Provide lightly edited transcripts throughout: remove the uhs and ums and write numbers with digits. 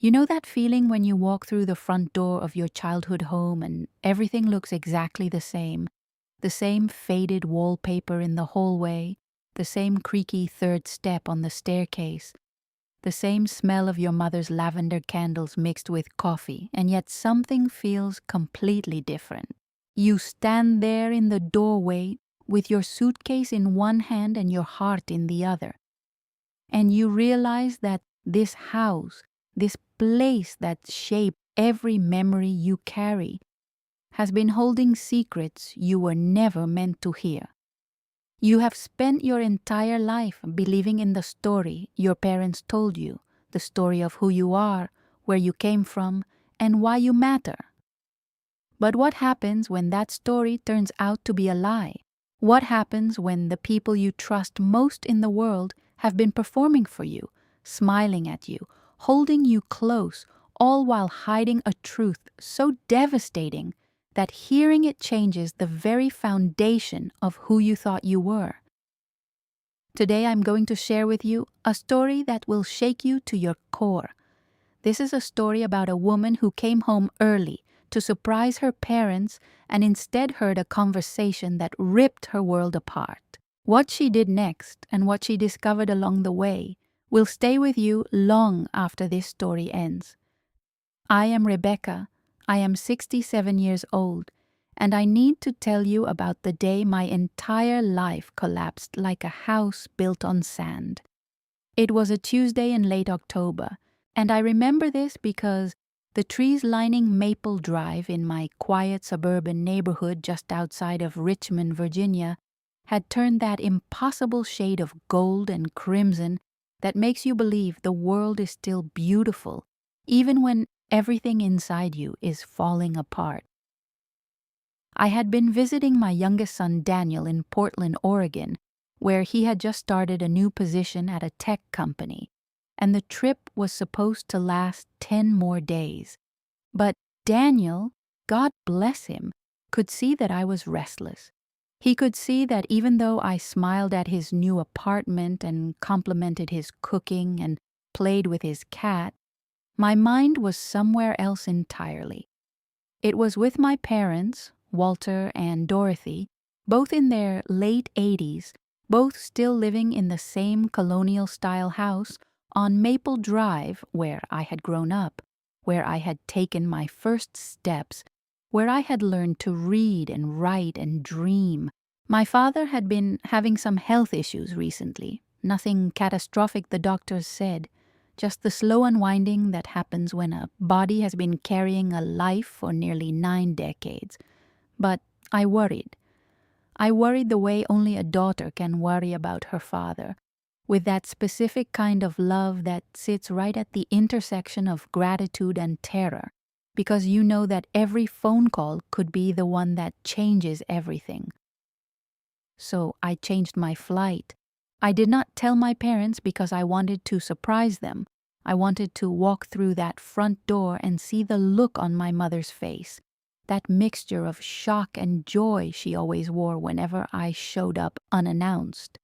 You know that feeling when you walk through the front door of your childhood home and everything looks exactly the same? The same faded wallpaper in the hallway, the same creaky third step on the staircase, the same smell of your mother's lavender candles mixed with coffee, and yet something feels completely different. You stand there in the doorway with your suitcase in one hand and your heart in the other, and you realize that this house, this place that shaped every memory you carry, has been holding secrets you were never meant to hear. You have spent your entire life believing in the story your parents told you, the story of who you are, where you came from, and why you matter. But what happens when that story turns out to be a lie? What happens when the people you trust most in the world have been performing for you, smiling at you, holding you close, all while hiding a truth so devastating that hearing it changes the very foundation of who you thought you were? Today I'm going to share with you a story that will shake you to your core. This is a story about a woman who came home early to surprise her parents and instead heard a conversation that ripped her world apart. What she did next and what she discovered along the way will stay with you long after this story ends. I am Rebecca. I am 67 years old, and I need to tell you about the day my entire life collapsed like a house built on sand. It was a Tuesday in late October, and I remember this because the trees lining Maple Drive in my quiet suburban neighborhood just outside of Richmond, Virginia, had turned that impossible shade of gold and crimson that makes you believe the world is still beautiful, even when everything inside you is falling apart. I had been visiting my youngest son Daniel in Portland, Oregon, where he had just started a new position at a tech company, and the trip was supposed to last 10 more days. But Daniel, God bless him, could see that I was restless. He could see that even though I smiled at his new apartment and complimented his cooking and played with his cat, my mind was somewhere else entirely. It was with my parents, Walter and Dorothy, both in their late 80s, both still living in the same colonial-style house on Maple Drive where I had grown up, where I had taken my first steps, where I had learned to read and write and dream. My father had been having some health issues recently, nothing catastrophic the doctors said, just the slow unwinding that happens when a body has been carrying a life for nearly 9 decades. But I worried. I worried the way only a daughter can worry about her father, with that specific kind of love that sits right at the intersection of gratitude and terror, because you know that every phone call could be the one that changes everything. So I changed my flight. I did not tell my parents because I wanted to surprise them. I wanted to walk through that front door and see the look on my mother's face, that mixture of shock and joy she always wore whenever I showed up unannounced.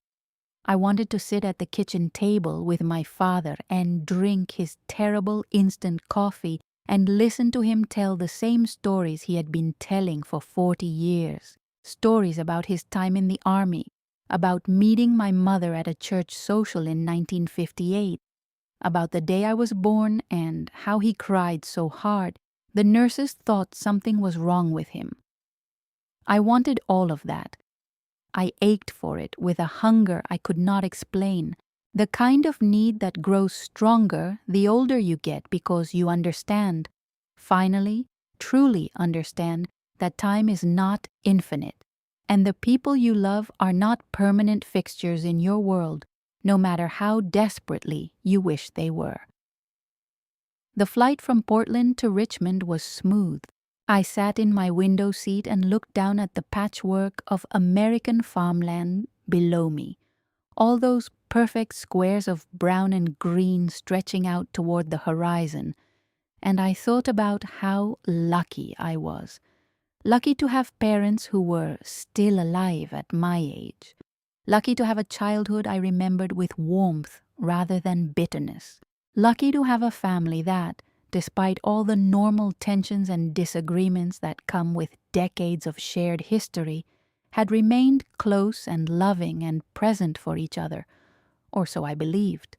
I wanted to sit at the kitchen table with my father and drink his terrible instant coffee and listen to him tell the same stories he had been telling for 40 years. Stories about his time in the army, about meeting my mother at a church social in 1958, about the day I was born and how he cried so hard the nurses thought something was wrong with him. I wanted all of that. I ached for it with a hunger I could not explain, the kind of need that grows stronger the older you get because you understand, finally, truly understand, that time is not infinite, and the people you love are not permanent fixtures in your world, no matter how desperately you wish they were. The flight from Portland to Richmond was smooth. I sat in my window seat and looked down at the patchwork of American farmland below me, all those perfect squares of brown and green stretching out toward the horizon, and I thought about how lucky I was. Lucky to have parents who were still alive at my age. Lucky to have a childhood I remembered with warmth rather than bitterness. Lucky to have a family that, despite all the normal tensions and disagreements that come with decades of shared history, had remained close and loving and present for each other, or so I believed.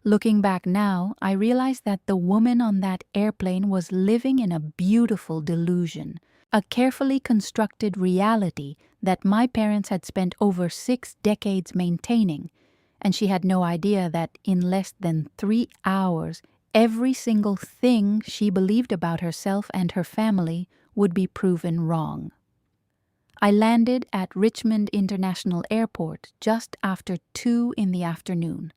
Looking back now, I realized that the woman on that airplane was living in a beautiful delusion, a carefully constructed reality that my parents had spent over 6 decades maintaining, and she had no idea that in less than 3 hours, every single thing she believed about herself and her family would be proven wrong. I landed at Richmond International Airport just after 2 in the afternoon.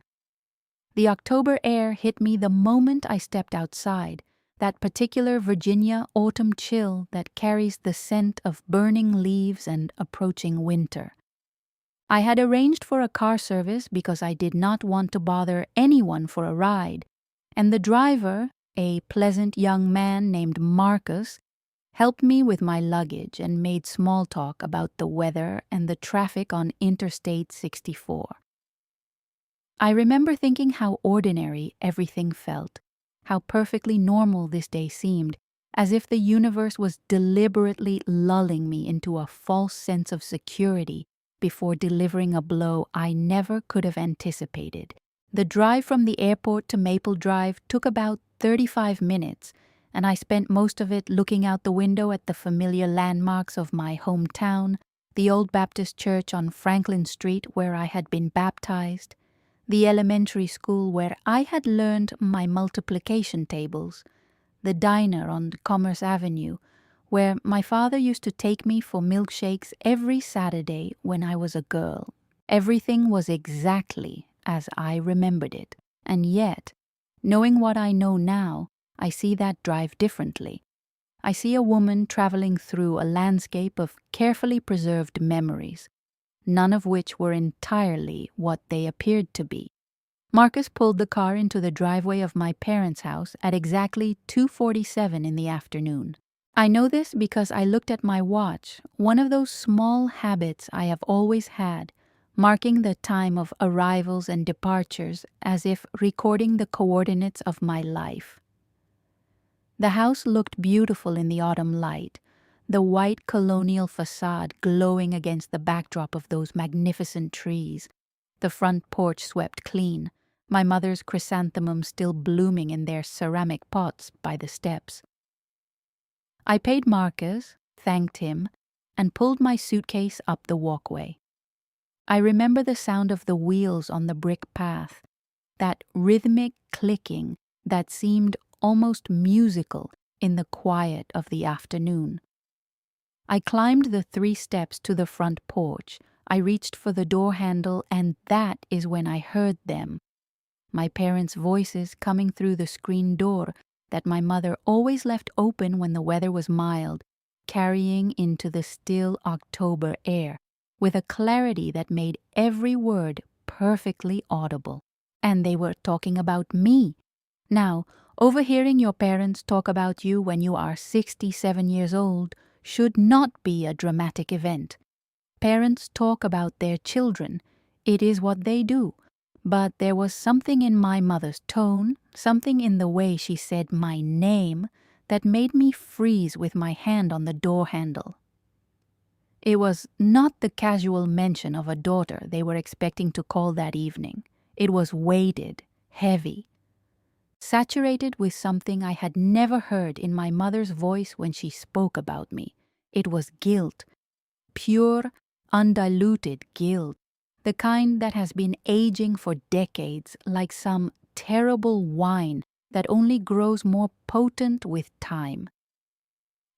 The October air hit me the moment I stepped outside, that particular Virginia autumn chill that carries the scent of burning leaves and approaching winter. I had arranged for a car service because I did not want to bother anyone for a ride, and the driver, a pleasant young man named Marcus, helped me with my luggage and made small talk about the weather and the traffic on Interstate 64. I remember thinking how ordinary everything felt, how perfectly normal this day seemed, as if the universe was deliberately lulling me into a false sense of security before delivering a blow I never could have anticipated. The drive from the airport to Maple Drive took about 35 minutes, and I spent most of it looking out the window at the familiar landmarks of my hometown, the old Baptist church on Franklin Street where I had been baptized, the elementary school where I had learned my multiplication tables, the diner on Commerce Avenue, where my father used to take me for milkshakes every Saturday when I was a girl. Everything was exactly as I remembered it, and yet, knowing what I know now, I see that drive differently. I see a woman traveling through a landscape of carefully preserved memories, none of which were entirely what they appeared to be. Marcus pulled the car into the driveway of my parents' house at exactly 2:47 in the afternoon. I know this because I looked at my watch, one of those small habits I have always had, marking the time of arrivals and departures as if recording the coordinates of my life. The house looked beautiful in the autumn light, the white colonial facade glowing against the backdrop of those magnificent trees, the front porch swept clean, my mother's chrysanthemums still blooming in their ceramic pots by the steps. I paid Marcus, thanked him, and pulled my suitcase up the walkway. I remember the sound of the wheels on the brick path, that rhythmic clicking that seemed almost musical in the quiet of the afternoon. I climbed the 3 steps to the front porch. I reached for the door handle, and that is when I heard them. My parents' voices coming through the screen door that my mother always left open when the weather was mild, carrying into the still October air, with a clarity that made every word perfectly audible. And they were talking about me. Now, overhearing your parents talk about you when you are 67 years old should not be a dramatic event. Parents talk about their children. It is what they do. But there was something in my mother's tone, something in the way she said my name, that made me freeze with my hand on the door handle. It was not the casual mention of a daughter they were expecting to call that evening. It was weighted, heavy, saturated with something I had never heard in my mother's voice when she spoke about me. It was guilt, pure, undiluted guilt, the kind that has been aging for decades like some terrible wine that only grows more potent with time.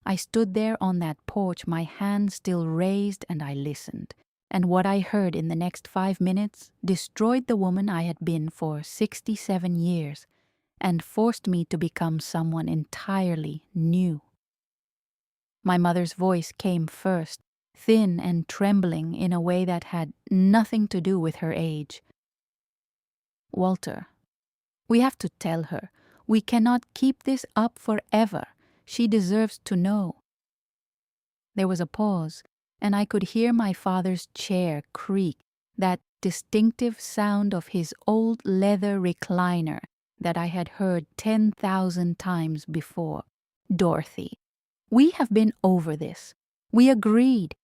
I stood there on that porch, my hand still raised, and I listened. And what I heard in the next 5 minutes destroyed the woman I had been for 67 years and forced me to become someone entirely new. My mother's voice came first, thin and trembling in a way that had nothing to do with her age. Walter, we have to tell her. We cannot keep this up forever. She deserves to know. There was a pause, and I could hear my father's chair creak, that distinctive sound of his old leather recliner that I had heard 10,000 times before. Dorothy, we have been over this. We agreed.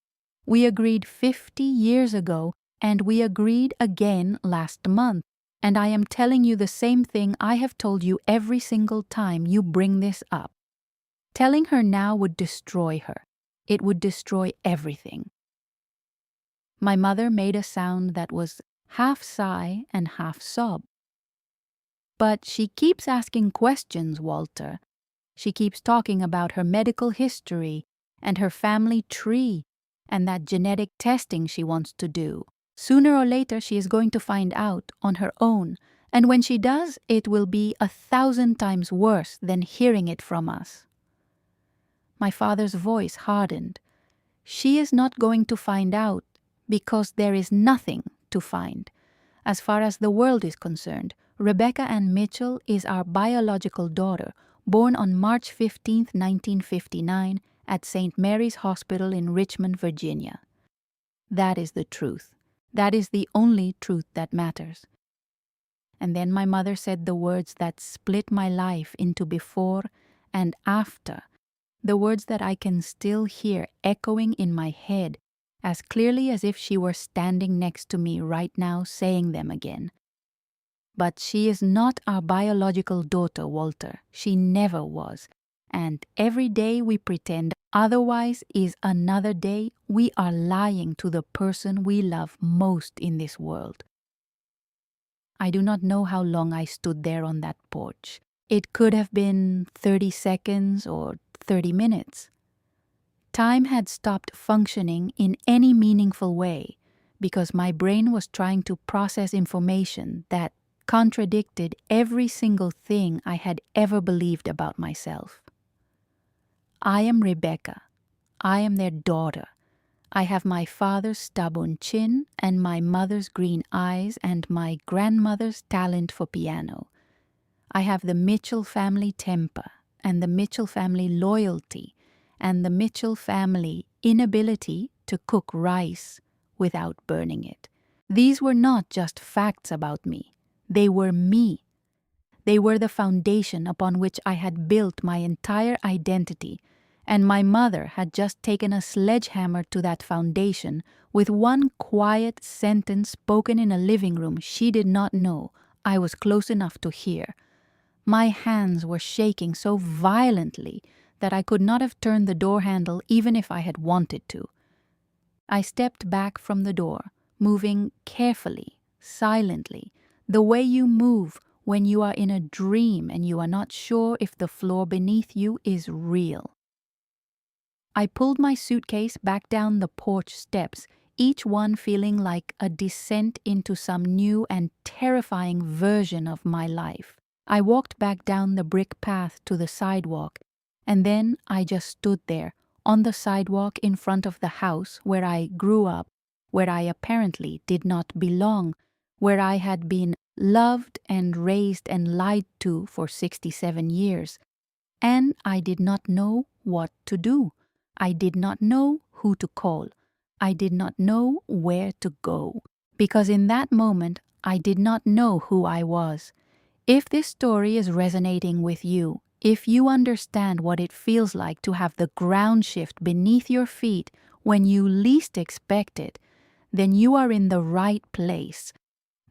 We agreed 50 years ago, and we agreed again last month. And I am telling you the same thing I have told you every single time you bring this up. Telling her now would destroy her. It would destroy everything. My mother made a sound that was half sigh and half sob. But she keeps asking questions, Walter. She keeps talking about her medical history and her family tree and that genetic testing she wants to do. Sooner or later she is going to find out on her own, and when she does, it will be 1,000 times worse than hearing it from us. My father's voice hardened. She is not going to find out because there is nothing to find. As far as the world is concerned, Rebecca Ann Mitchell is our biological daughter, born on March 15, 1959, at St. Mary's Hospital in Richmond, Virginia. That is the truth. That is the only truth that matters. And then my mother said the words that split my life into before and after, the words that I can still hear echoing in my head as clearly as if she were standing next to me right now saying them again. But she is not our biological daughter, Walter. She never was. And every day we pretend otherwise is another day we are lying to the person we love most in this world. I do not know how long I stood there on that porch. It could have been 30 seconds or 30 minutes. Time had stopped functioning in any meaningful way because my brain was trying to process information that contradicted every single thing I had ever believed about myself. I am Rebecca. I am their daughter. I have my father's stubborn chin and my mother's green eyes and my grandmother's talent for piano. I have the Mitchell family temper and the Mitchell family loyalty and the Mitchell family inability to cook rice without burning it. These were not just facts about me. They were me. They were the foundation upon which I had built my entire identity, and my mother had just taken a sledgehammer to that foundation with one quiet sentence spoken in a living room she did not know I was close enough to hear. My hands were shaking so violently that I could not have turned the door handle even if I had wanted to. I stepped back from the door, moving carefully, silently, the way you move when you are in a dream and you are not sure if the floor beneath you is real. I pulled my suitcase back down the porch steps, each one feeling like a descent into some new and terrifying version of my life. I walked back down the brick path to the sidewalk, and then I just stood there, on the sidewalk in front of the house where I grew up, where I apparently did not belong, where I had been loved and raised and lied to for 67 years. And I did not know what to do. I did not know who to call. I did not know where to go. Because in that moment, I did not know who I was. If this story is resonating with you, if you understand what it feels like to have the ground shift beneath your feet when you least expect it, then you are in the right place.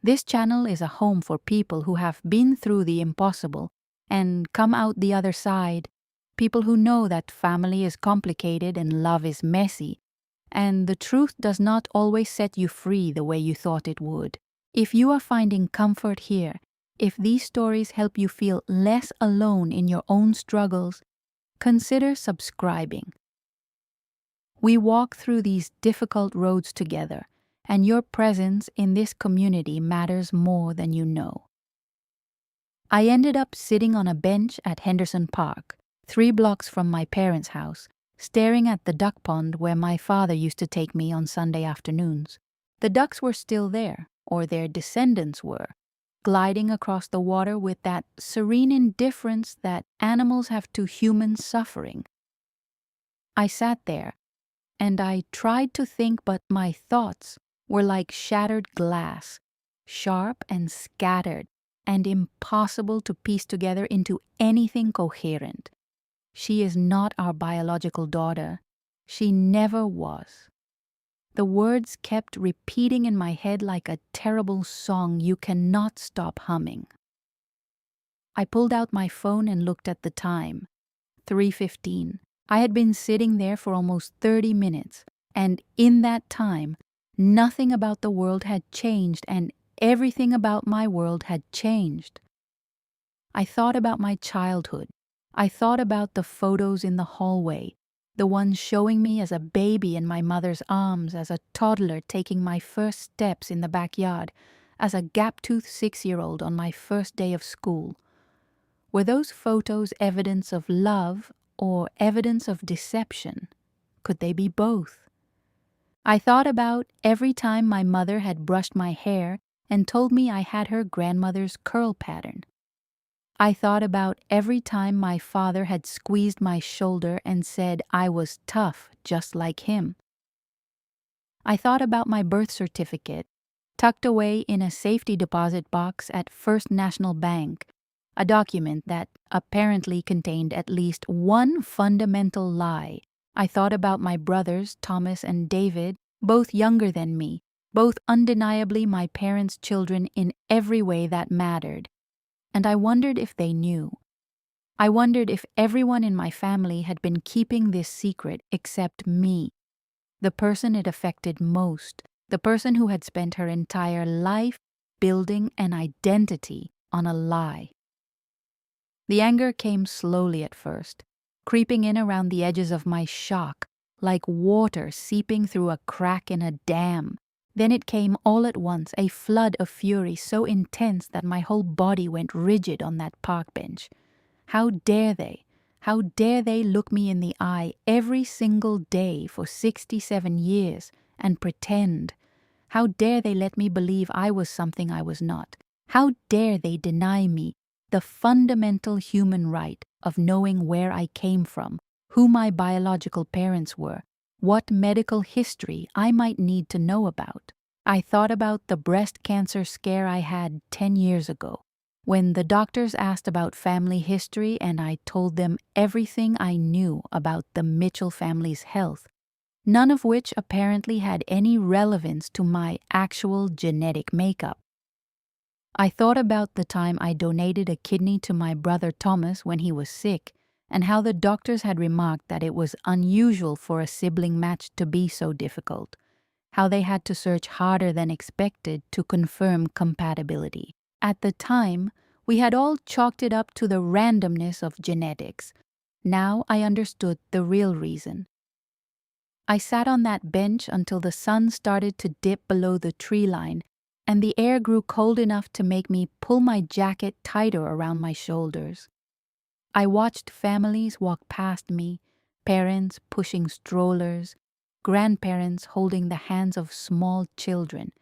This channel is a home for people who have been through the impossible and come out the other side, people who know that family is complicated and love is messy, and the truth does not always set you free the way you thought it would. If you are finding comfort here, if these stories help you feel less alone in your own struggles, consider subscribing. We walk through these difficult roads together, and your presence in this community matters more than you know. I ended up sitting on a bench at Henderson Park, 3 blocks from my parents' house, staring at the duck pond where my father used to take me on Sunday afternoons. The ducks were still there, or their descendants were, gliding across the water with that serene indifference that animals have to human suffering. I sat there, and I tried to think, but my thoughts were like shattered glass, sharp and scattered, and impossible to piece together into anything coherent. She is not our biological daughter. She never was. The words kept repeating in my head like a terrible song you cannot stop humming. I pulled out my phone and looked at the time. 3:15. I had been sitting there for almost 30 minutes, and in that time, nothing about the world had changed and everything about my world had changed. I thought about my childhood. I thought about the photos in the hallway, the ones showing me as a baby in my mother's arms, as a toddler taking my first steps in the backyard, as a gap-toothed 6-year-old on my first day of school. Were those photos evidence of love or evidence of deception? Could they be both? I thought about every time my mother had brushed my hair and told me I had her grandmother's curl pattern. I thought about every time my father had squeezed my shoulder and said I was tough just like him. I thought about my birth certificate, tucked away in a safety deposit box at First National Bank, a document that apparently contained at least one fundamental lie. I thought about my brothers, Thomas and David, both younger than me, both undeniably my parents' children in every way that mattered. And I wondered if they knew. I wondered if everyone in my family had been keeping this secret except me, the person it affected most, the person who had spent her entire life building an identity on a lie. The anger came slowly at first, creeping in around the edges of my shock, like water seeping through a crack in a dam. Then it came all at once, a flood of fury so intense that my whole body went rigid on that park bench. How dare they? How dare they look me in the eye every single day for 67 years and pretend? How dare they let me believe I was something I was not? How dare they deny me the fundamental human right of knowing where I came from, who my biological parents were, what medical history I might need to know about? I thought about the breast cancer scare I had 10 years ago, when the doctors asked about family history and I told them everything I knew about the Mitchell family's health, none of which apparently had any relevance to my actual genetic makeup. I thought about the time I donated a kidney to my brother Thomas when he was sick, and how the doctors had remarked that it was unusual for a sibling match to be so difficult, how they had to search harder than expected to confirm compatibility. At the time, we had all chalked it up to the randomness of genetics. Now I understood the real reason. I sat on that bench until the sun started to dip below the tree line, and the air grew cold enough to make me pull my jacket tighter around my shoulders. I watched families walk past me, parents pushing strollers, grandparents holding the hands of small children,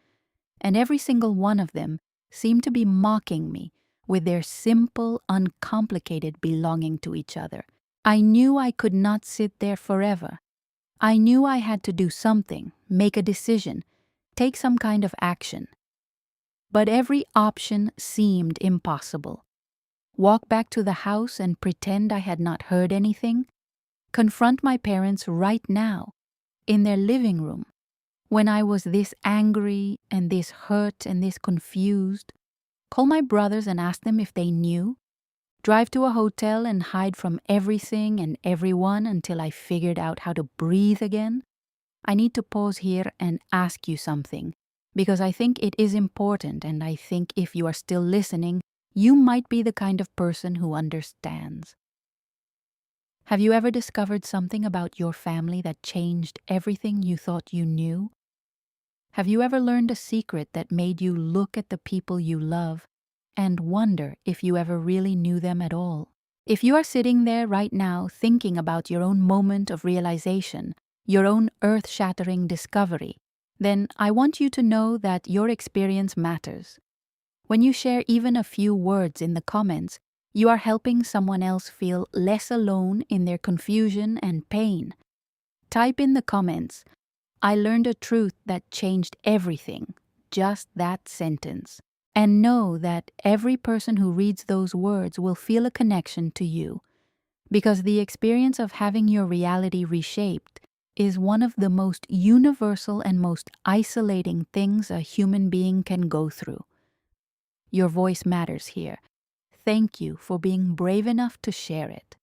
and every single one of them seemed to be mocking me with their simple, uncomplicated belonging to each other. I knew I could not sit there forever. I knew I had to do something, make a decision, take some kind of action. But every option seemed impossible. Walk back to the house and pretend I had not heard anything? Confront my parents right now, in their living room, when I was this angry and this hurt and this confused? Call my brothers and ask them if they knew? Drive to a hotel and hide from everything and everyone until I figured out how to breathe again? I need to pause here and ask you something, because I think it is important, and I think if you are still listening, you might be the kind of person who understands. Have you ever discovered something about your family that changed everything you thought you knew? Have you ever learned a secret that made you look at the people you love and wonder if you ever really knew them at all? If you are sitting there right now thinking about your own moment of realization, your own earth-shattering discovery, then I want you to know that your experience matters. When you share even a few words in the comments, you are helping someone else feel less alone in their confusion and pain. Type in the comments, "I learned a truth that changed everything," just that sentence. And know that every person who reads those words will feel a connection to you, because the experience of having your reality reshaped is one of the most universal and most isolating things a human being can go through. Your voice matters here. Thank you for being brave enough to share it.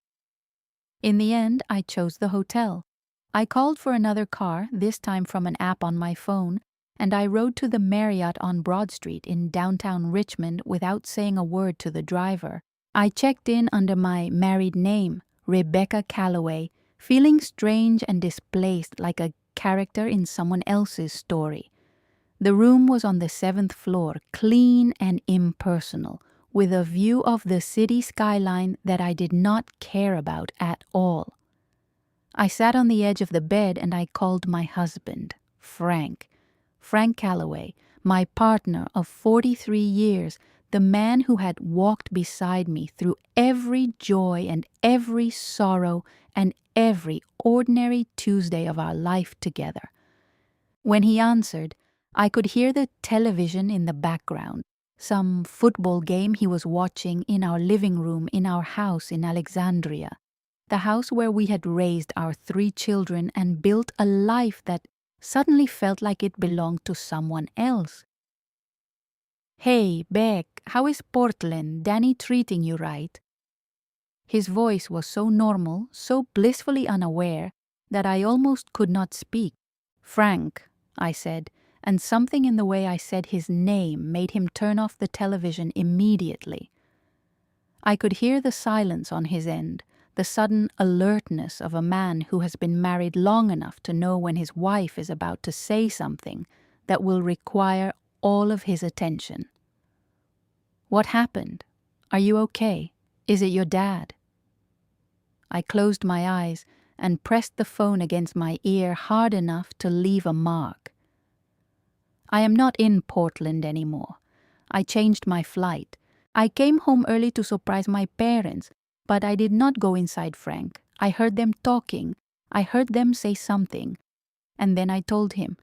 In the end, I chose the hotel. I called for another car, this time from an app on my phone, and I rode to the Marriott on Broad Street in downtown Richmond without saying a word to the driver. I checked in under my married name, Rebecca Calloway, feeling strange and displaced like a character in someone else's story. The room was on the 7th floor, clean and impersonal, with a view of the city skyline that I did not care about at all. I sat on the edge of the bed and I called my husband, Frank Calloway, my partner of 43 years, the man who had walked beside me through every joy and every sorrow and every ordinary Tuesday of our life together. When he answered, I could hear the television in the background, some football game he was watching in our living room in our house in Alexandria, the house where we had raised our 3 children and built a life that suddenly felt like it belonged to someone else. "Hey, Beck, how is Portland? Danny treating you right?" His voice was so normal, so blissfully unaware, that I almost could not speak. "Frank," I said, and something in the way I said his name made him turn off the television immediately. I could hear the silence on his end, the sudden alertness of a man who has been married long enough to know when his wife is about to say something that will require all of his attention. "What happened? Are you okay? Is it your dad?" I closed my eyes and pressed the phone against my ear hard enough to leave a mark. I am not in Portland anymore. I changed my flight. I came home early to surprise my parents, but I did not go inside Frank. I heard them talking. I heard them say something. And then I told him.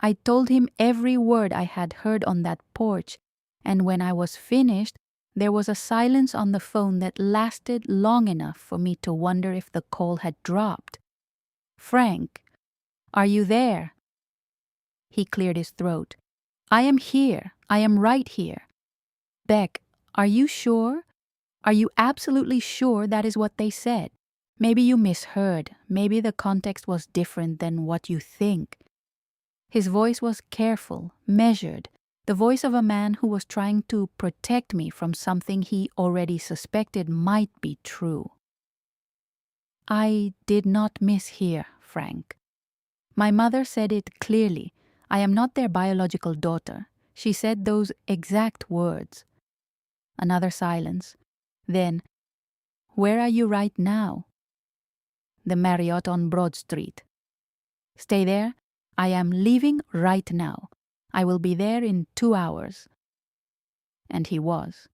I told him every word I had heard on that porch, and when I was finished, there was a silence on the phone that lasted long enough for me to wonder if the call had dropped. "Frank, are you there?" He cleared his throat. "I am here. I am right here." "Beck, are you sure? Are you absolutely sure that is what they said? Maybe you misheard. Maybe the context was different than what you think." His voice was careful, measured, the voice of a man who was trying to protect me from something he already suspected might be true. "I did not mishear, Frank. My mother said it clearly. I am not their biological daughter. She said those exact words." Another silence. Then, "Where are you right now?" "The Marriott on Broad Street." "Stay there. I am leaving right now. I will be there in 2 hours." And he was.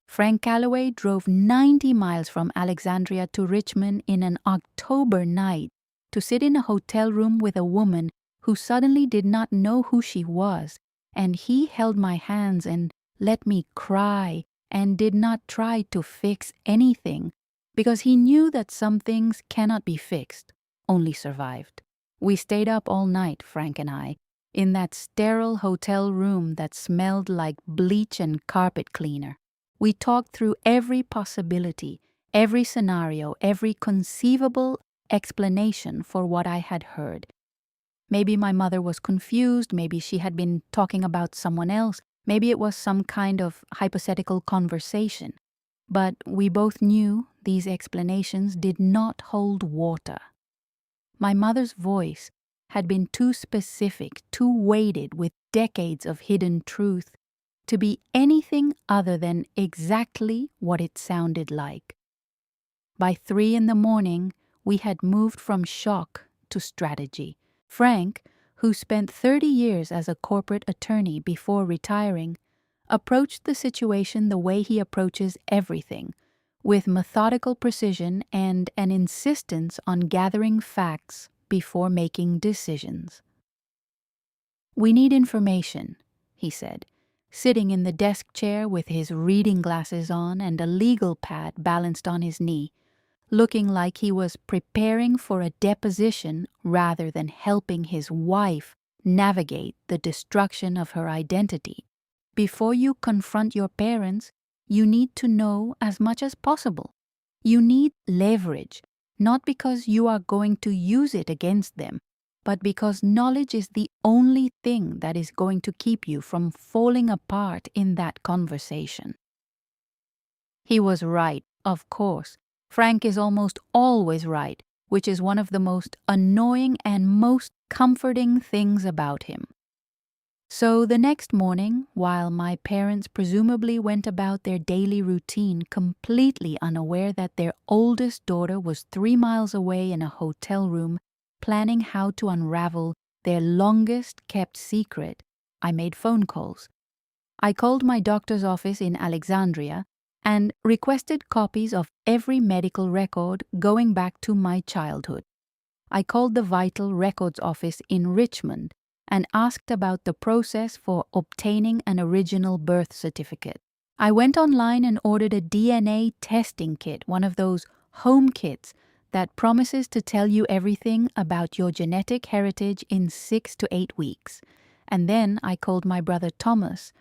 Frank Calloway drove 90 miles from Alexandria to Richmond in an October night to sit in a hotel room with a woman who suddenly did not know who she was, and he held my hands and let me cry and did not try to fix anything, because he knew that some things cannot be fixed, only survived. We stayed up all night, Frank and I, in that sterile hotel room that smelled like bleach and carpet cleaner. We talked through every possibility, every scenario, every conceivable explanation for what I had heard. Maybe my mother was confused, maybe she had been talking about someone else, maybe it was some kind of hypothetical conversation. But we both knew these explanations did not hold water. My mother's voice had been too specific, too weighted with decades of hidden truth to be anything other than exactly what it sounded like. By 3 a.m, we had moved from shock to strategy. Frank, who spent 30 years as a corporate attorney before retiring, approached the situation the way he approaches everything, with methodical precision and an insistence on gathering facts before making decisions. "We need information," he said. sitting in the desk chair with his reading glasses on and a legal pad balanced on his knee, looking like he was preparing for a deposition rather than helping his wife navigate the destruction of her identity. Before you confront your parents, you need to know as much as possible. You need leverage, not because you are going to use it against them, but because knowledge is the only thing that is going to keep you from falling apart in that conversation. He was right, of course. Frank is almost always right, which is one of the most annoying and most comforting things about him. So the next morning, while my parents presumably went about their daily routine completely unaware that their oldest daughter was 3 miles away in a hotel room planning how to unravel their longest kept secret, I made phone calls. I called my doctor's office in Alexandria and requested copies of every medical record going back to my childhood. I called the Vital Records office in Richmond and asked about the process for obtaining an original birth certificate. I went online and ordered a DNA testing kit, one of those home kits that promises to tell you everything about your genetic heritage in 6 to 8 weeks. And then I called my brother Thomas.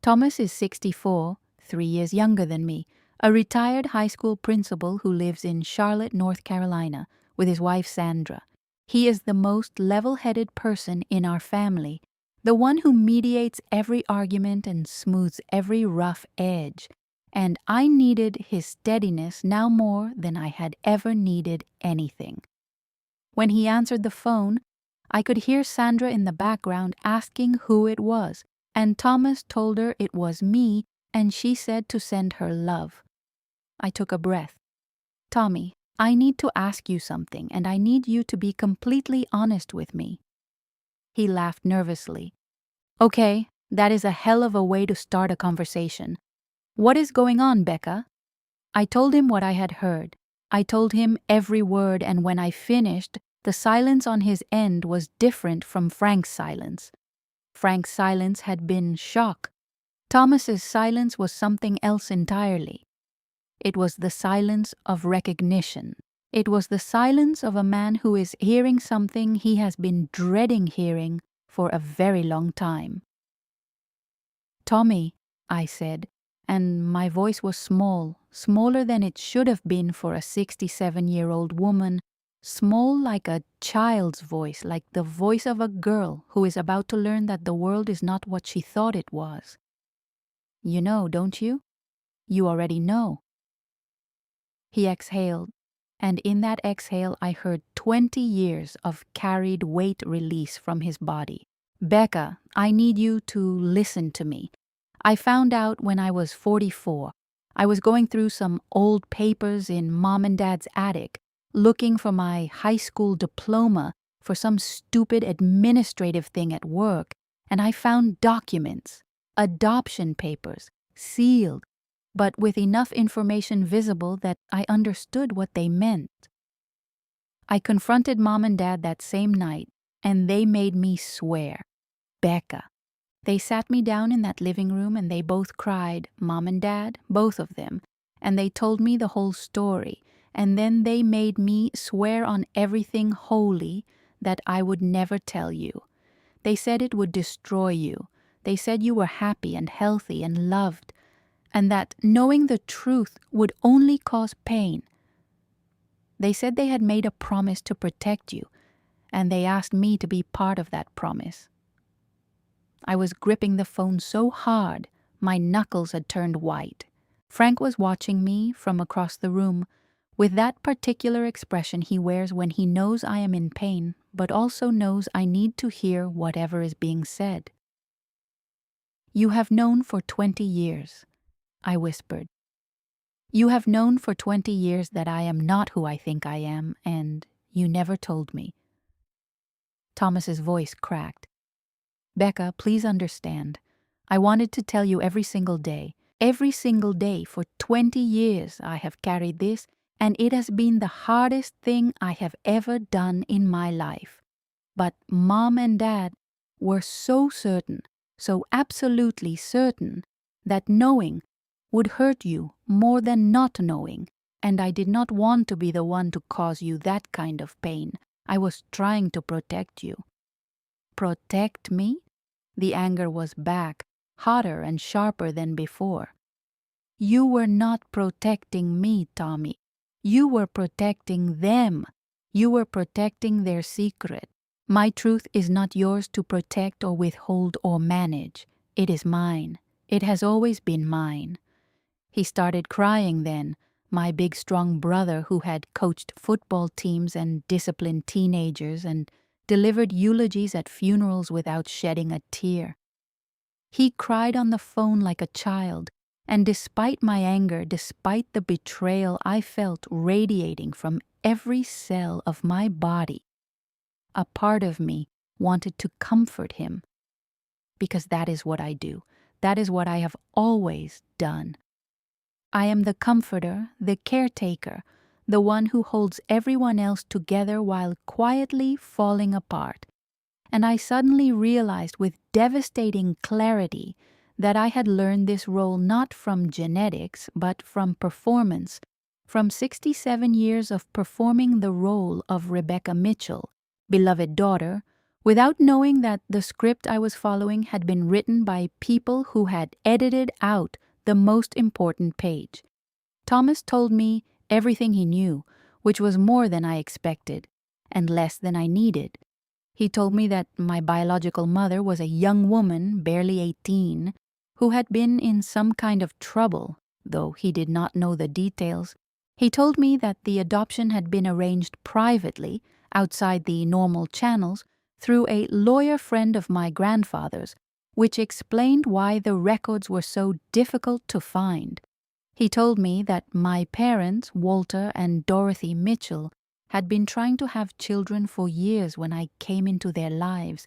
Thomas is 64, 3 years younger than me, a retired high school principal who lives in Charlotte, North Carolina, with his wife Sandra. He is the most level-headed person in our family, the one who mediates every argument and smooths every rough edge, and I needed his steadiness now more than I had ever needed anything. When he answered the phone, I could hear Sandra in the background asking who it was, and Thomas told her it was me, and she said to send her love. I took a breath. Tommy, I need to ask you something, and I need you to be completely honest with me. He laughed nervously. Okay, that is a hell of a way to start a conversation. What is going on, Becca? I told him what I had heard. I told him every word, and when I finished, the silence on his end was different from Frank's silence. Frank's silence had been shock. Thomas's silence was something else entirely. It was the silence of recognition. It was the silence of a man who is hearing something he has been dreading hearing for a very long time. Tommy, I said, and my voice was small, smaller than it should have been for a 67-year-old woman, small like a child's voice, like the voice of a girl who is about to learn that the world is not what she thought it was. You know, don't you? You already know. He exhaled, and in that exhale I heard 20 years of carried weight release from his body. Becca, I need you to listen to me. I found out when I was 44. I was going through some old papers in Mom and Dad's attic, looking for my high school diploma for some stupid administrative thing at work, and I found documents, adoption papers, sealed, but with enough information visible that I understood what they meant. I confronted Mom and Dad that same night, and they made me swear. Becca. They sat me down in that living room and they both cried, Mom and Dad, both of them, and they told me the whole story, and then they made me swear on everything holy that I would never tell you. They said it would destroy you. They said you were happy and healthy and loved, and that knowing the truth would only cause pain. They said they had made a promise to protect you, and they asked me to be part of that promise. I was gripping the phone so hard, my knuckles had turned white. Frank was watching me from across the room, with that particular expression he wears when he knows I am in pain, but also knows I need to hear whatever is being said. You have known for 20 years. I whispered. You have known for 20 years that I am not who I think I am, and you never told me. Thomas's voice cracked. Becca, please understand. I wanted to tell you every single day. Every single day for 20 years I have carried this, and it has been the hardest thing I have ever done in my life. But Mom and Dad were so certain, so absolutely certain that knowing would hurt you more than not knowing, and I did not want to be the one to cause you that kind of pain. I was trying to protect you." "Protect me?" The anger was back, hotter and sharper than before. "You were not protecting me, Tommy. You were protecting them. You were protecting their secret. My truth is not yours to protect or withhold or manage. It is mine. It has always been mine." He started crying then, my big strong brother who had coached football teams and disciplined teenagers and delivered eulogies at funerals without shedding a tear. He cried on the phone like a child, and despite my anger, despite the betrayal I felt radiating from every cell of my body, a part of me wanted to comfort him, because that is what I do. That is what I have always done. I am the comforter, the caretaker, the one who holds everyone else together while quietly falling apart. And I suddenly realized with devastating clarity that I had learned this role not from genetics, but from performance, from 67 years of performing the role of Rebecca Mitchell, beloved daughter, without knowing that the script I was following had been written by people who had edited out the most important page. Thomas told me everything he knew, which was more than I expected, and less than I needed. He told me that my biological mother was a young woman, barely 18, who had been in some kind of trouble, though he did not know the details. He told me that the adoption had been arranged privately, outside the normal channels, through a lawyer friend of my grandfather's, which explained why the records were so difficult to find. He told me that my parents, Walter and Dorothy Mitchell, had been trying to have children for years when I came into their lives,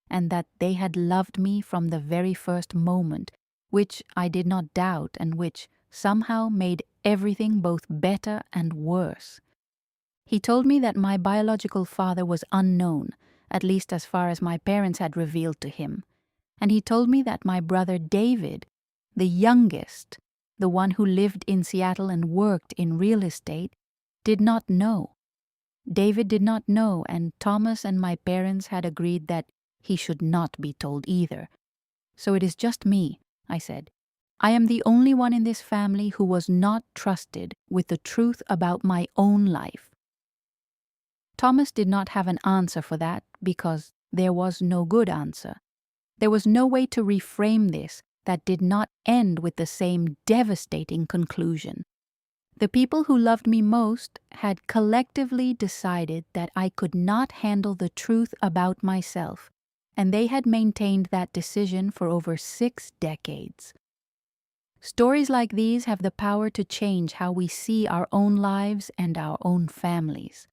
and that they had loved me from the very first moment, which I did not doubt and which somehow made everything both better and worse. He told me that my biological father was unknown, at least as far as my parents had revealed to him, and he told me that my brother David, the youngest, the one who lived in Seattle and worked in real estate, did not know. David did not know, and Thomas and my parents had agreed that he should not be told either. "So it is just me," I said. "I am the only one in this family who was not trusted with the truth about my own life." Thomas did not have an answer for that because there was no good answer. There was no way to reframe this that did not end with the same devastating conclusion. The people who loved me most had collectively decided that I could not handle the truth about myself, and they had maintained that decision for over 6 decades. Stories like these have the power to change how we see our own lives and our own families.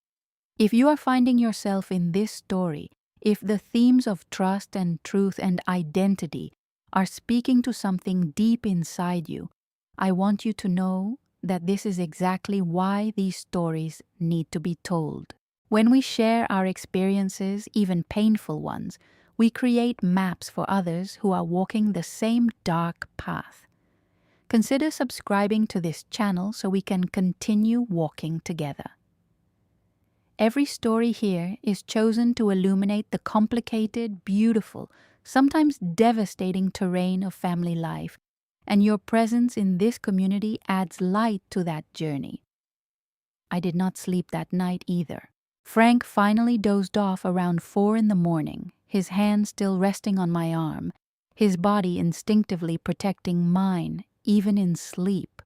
If you are finding yourself in this story, if the themes of trust and truth and identity are speaking to something deep inside you, I want you to know that this is exactly why these stories need to be told. When we share our experiences, even painful ones, we create maps for others who are walking the same dark path. Consider subscribing to this channel so we can continue walking together. Every story here is chosen to illuminate the complicated, beautiful, sometimes devastating terrain of family life, and your presence in this community adds light to that journey. I did not sleep that night either. Frank finally dozed off around 4 in the morning, his hand still resting on my arm, his body instinctively protecting mine, even in sleep.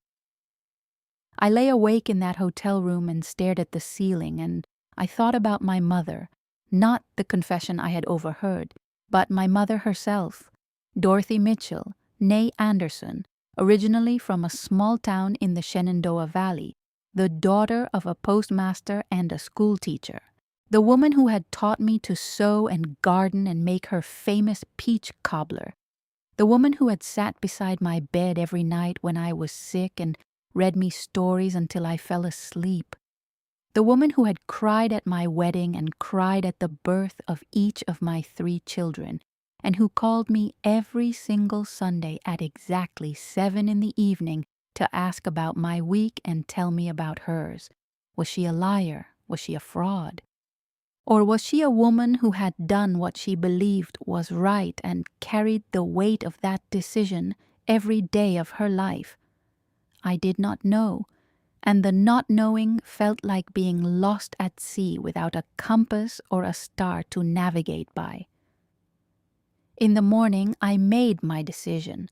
I lay awake in that hotel room and stared at the ceiling, and I thought about my mother, not the confession I had overheard, but my mother herself, Dorothy Mitchell, née Anderson, originally from a small town in the Shenandoah Valley, the daughter of a postmaster and a schoolteacher, the woman who had taught me to sew and garden and make her famous peach cobbler, the woman who had sat beside my bed every night when I was sick and read me stories until I fell asleep, the woman who had cried at my wedding and cried at the birth of each of my 3 children, and who called me every single Sunday at exactly 7 in the evening to ask about my week and tell me about hers. Was she a liar? Was she a fraud? Or was she a woman who had done what she believed was right and carried the weight of that decision every day of her life? I did not know, and the not knowing felt like being lost at sea without a compass or a star to navigate by. In the morning, I made my decision.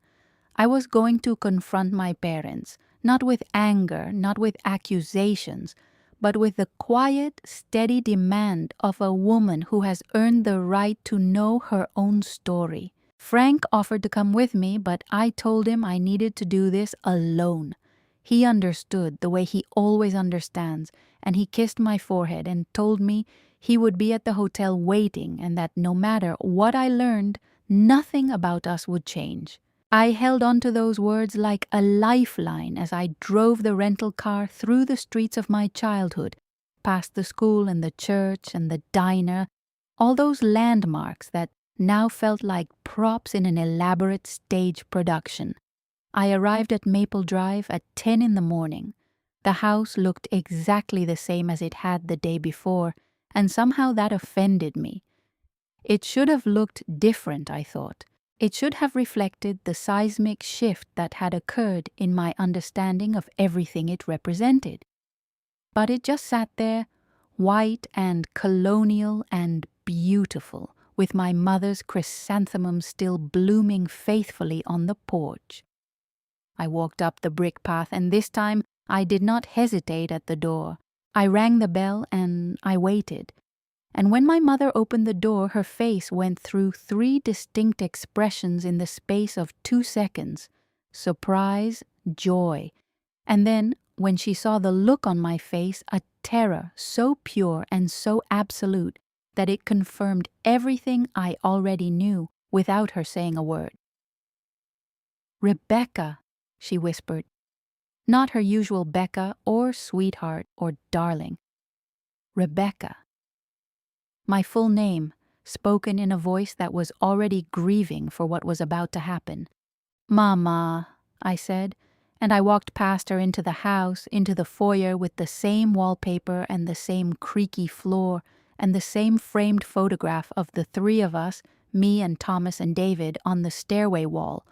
I was going to confront my parents, not with anger, not with accusations, but with the quiet, steady demand of a woman who has earned the right to know her own story. Frank offered to come with me, but I told him I needed to do this alone. He understood the way he always understands, and he kissed my forehead and told me he would be at the hotel waiting and that no matter what I learned, nothing about us would change. I held on to those words like a lifeline as I drove the rental car through the streets of my childhood, past the school and the church and the diner, all those landmarks that now felt like props in an elaborate stage production. I arrived at Maple Drive at 10 in the morning. The house looked exactly the same as it had the day before, and somehow that offended me. It should have looked different, I thought. It should have reflected the seismic shift that had occurred in my understanding of everything it represented. But it just sat there, white and colonial and beautiful, with my mother's chrysanthemum still blooming faithfully on the porch. I walked up the brick path, and this time I did not hesitate at the door. I rang the bell and I waited. And when my mother opened the door, her face went through 3 distinct expressions in the space of 2 seconds: surprise, joy, and then, when she saw the look on my face, a terror so pure and so absolute that it confirmed everything I already knew without her saying a word. "Rebecca," she whispered. Not her usual Becca or sweetheart or darling. Rebecca. My full name, spoken in a voice that was already grieving for what was about to happen. "Mama," I said, and I walked past her into the house, into the foyer with the same wallpaper and the same creaky floor and the same framed photograph of the 3 of us, me and Thomas and David, on the stairway wall,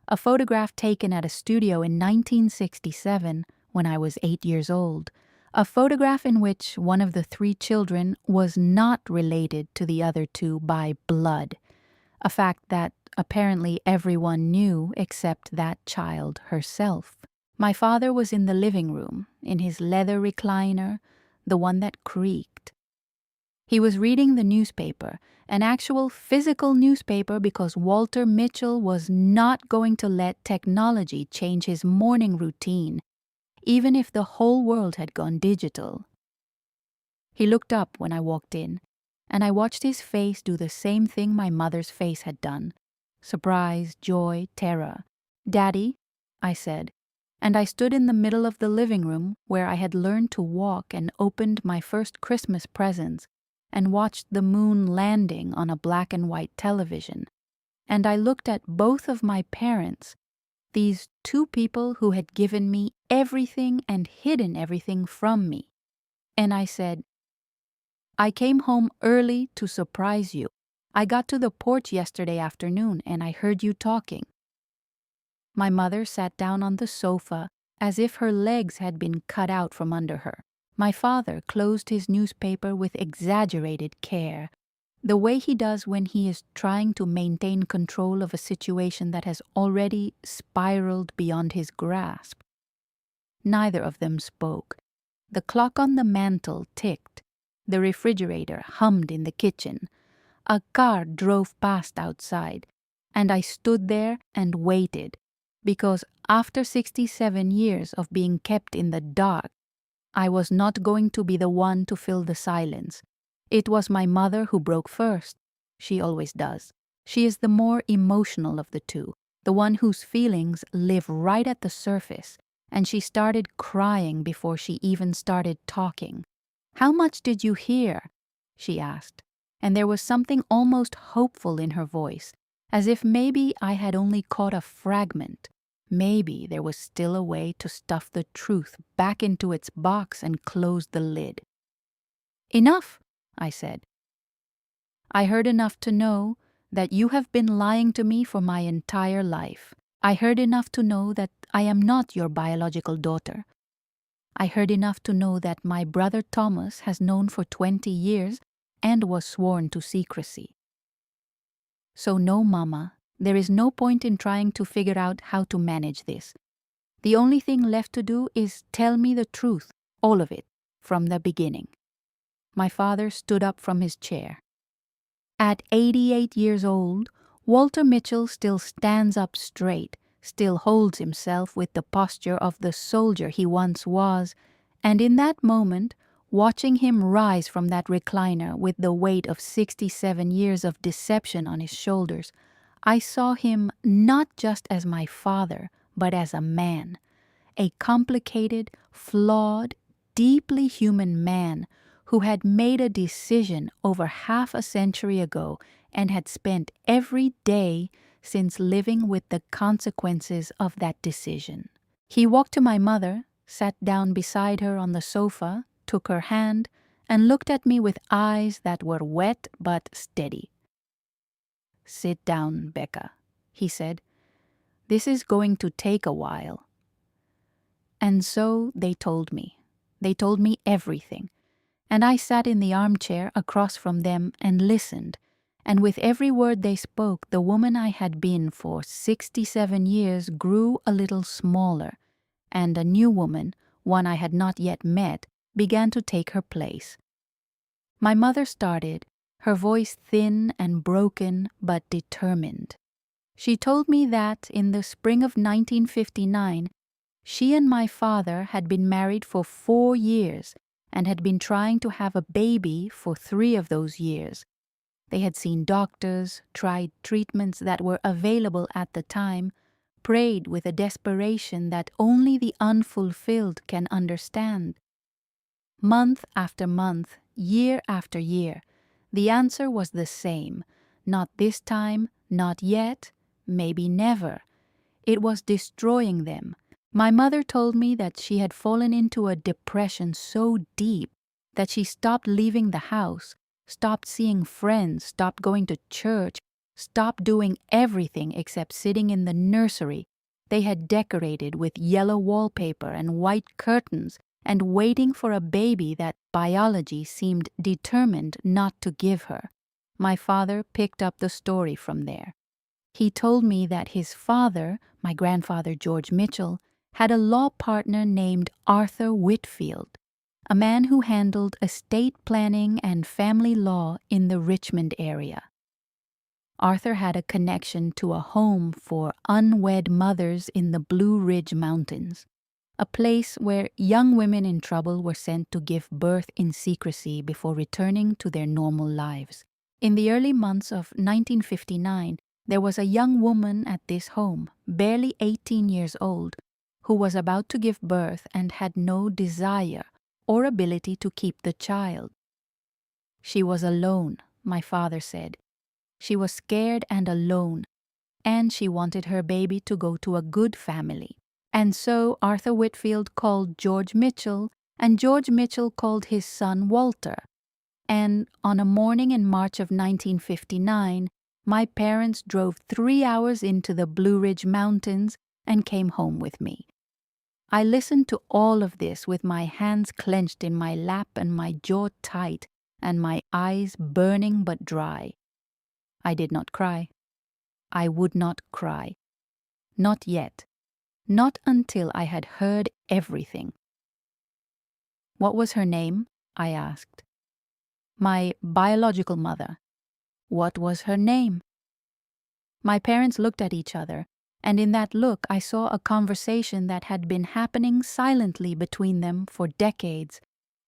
a photograph taken at a studio in 1967 when I was 8 years old. A photograph in which one of the 3 children was not related to the other 2 by blood, a fact that apparently everyone knew except that child herself. My father was in the living room, in his leather recliner, the one that creaked. He was reading the newspaper, an actual physical newspaper, because Walter Mitchell was not going to let technology change his morning routine, even if the whole world had gone digital. He looked up when I walked in, and I watched his face do the same thing my mother's face had done: surprise, joy, terror. "Daddy," I said, and I stood in the middle of the living room where I had learned to walk and opened my first Christmas presents and watched the moon landing on a black and white television. And I looked at both of my parents, these 2 people who had given me everything and hidden everything from me. And I said, "I came home early to surprise you. I got to the porch yesterday afternoon and I heard you talking." My mother sat down on the sofa as if her legs had been cut out from under her. My father closed his newspaper with exaggerated care, the way he does when he is trying to maintain control of a situation that has already spiraled beyond his grasp. Neither of them spoke. The clock on the mantel ticked. The refrigerator hummed in the kitchen. A car drove past outside, and I stood there and waited, because after 67 years of being kept in the dark, I was not going to be the one to fill the silence. It was my mother who broke first. She always does. She is the more emotional of the 2, the one whose feelings live right at the surface, and she started crying before she even started talking. "How much did you hear?" she asked, and there was something almost hopeful in her voice, as if maybe I had only caught a fragment. Maybe there was still a way to stuff the truth back into its box and close the lid. "Enough," I said. "I heard enough to know that you have been lying to me for my entire life. I heard enough to know that I am not your biological daughter. I heard enough to know that my brother Thomas has known for 20 years and was sworn to secrecy. So no, Mama, there is no point in trying to figure out how to manage this. The only thing left to do is tell me the truth, all of it, from the beginning." My father stood up from his chair. At 88 years old, Walter Mitchell still stands up straight, still holds himself with the posture of the soldier he once was, and in that moment, watching him rise from that recliner with the weight of 67 years of deception on his shoulders, I saw him not just as my father, but as a man, a complicated, flawed, deeply human man who had made a decision over half a century ago and had spent every day since living with the consequences of that decision. He walked to my mother, sat down beside her on the sofa, took her hand, and looked at me with eyes that were wet but steady. "Sit down, Becca," he said. "This is going to take a while." And so they told me. They told me everything. And I sat in the armchair across from them and listened, and with every word they spoke, the woman I had been for 67 years grew a little smaller, and a new woman, one I had not yet met, began to take her place. My mother started, her voice thin and broken but determined. She told me that in the spring of 1959, she and my father had been married for 4 years and had been trying to have a baby for 3 of those years. They had seen doctors, tried treatments that were available at the time, prayed with a desperation that only the unfulfilled can understand. Month after month, year after year, the answer was the same. Not this time, not yet, maybe never. It was destroying them. My mother told me that she had fallen into a depression so deep that she stopped leaving the house, stopped seeing friends, stopped going to church, stopped doing everything except sitting in the nursery they had decorated with yellow wallpaper and white curtains and waiting for a baby that biology seemed determined not to give her. My father picked up the story from there. He told me that his father, my grandfather George Mitchell, had a law partner named Arthur Whitfield, a man who handled estate planning and family law in the Richmond area. Arthur had a connection to a home for unwed mothers in the Blue Ridge Mountains, a place where young women in trouble were sent to give birth in secrecy before returning to their normal lives. In the early months of 1959, there was a young woman at this home, barely 18 years old, who was about to give birth and had no desire or ability to keep the child. She was alone, my father said. She was scared and alone, and she wanted her baby to go to a good family. And so Arthur Whitfield called George Mitchell, and George Mitchell called his son Walter. And on a morning in March of 1959, my parents drove 3 hours into the Blue Ridge Mountains and came home with me. I listened to all of this with my hands clenched in my lap and my jaw tight and my eyes burning but dry. I did not cry. I would not cry. Not yet. Not until I had heard everything. "What was her name?" I asked. "My biological mother." "What was her name?" My parents looked at each other, and in that look I saw a conversation that had been happening silently between them for decades,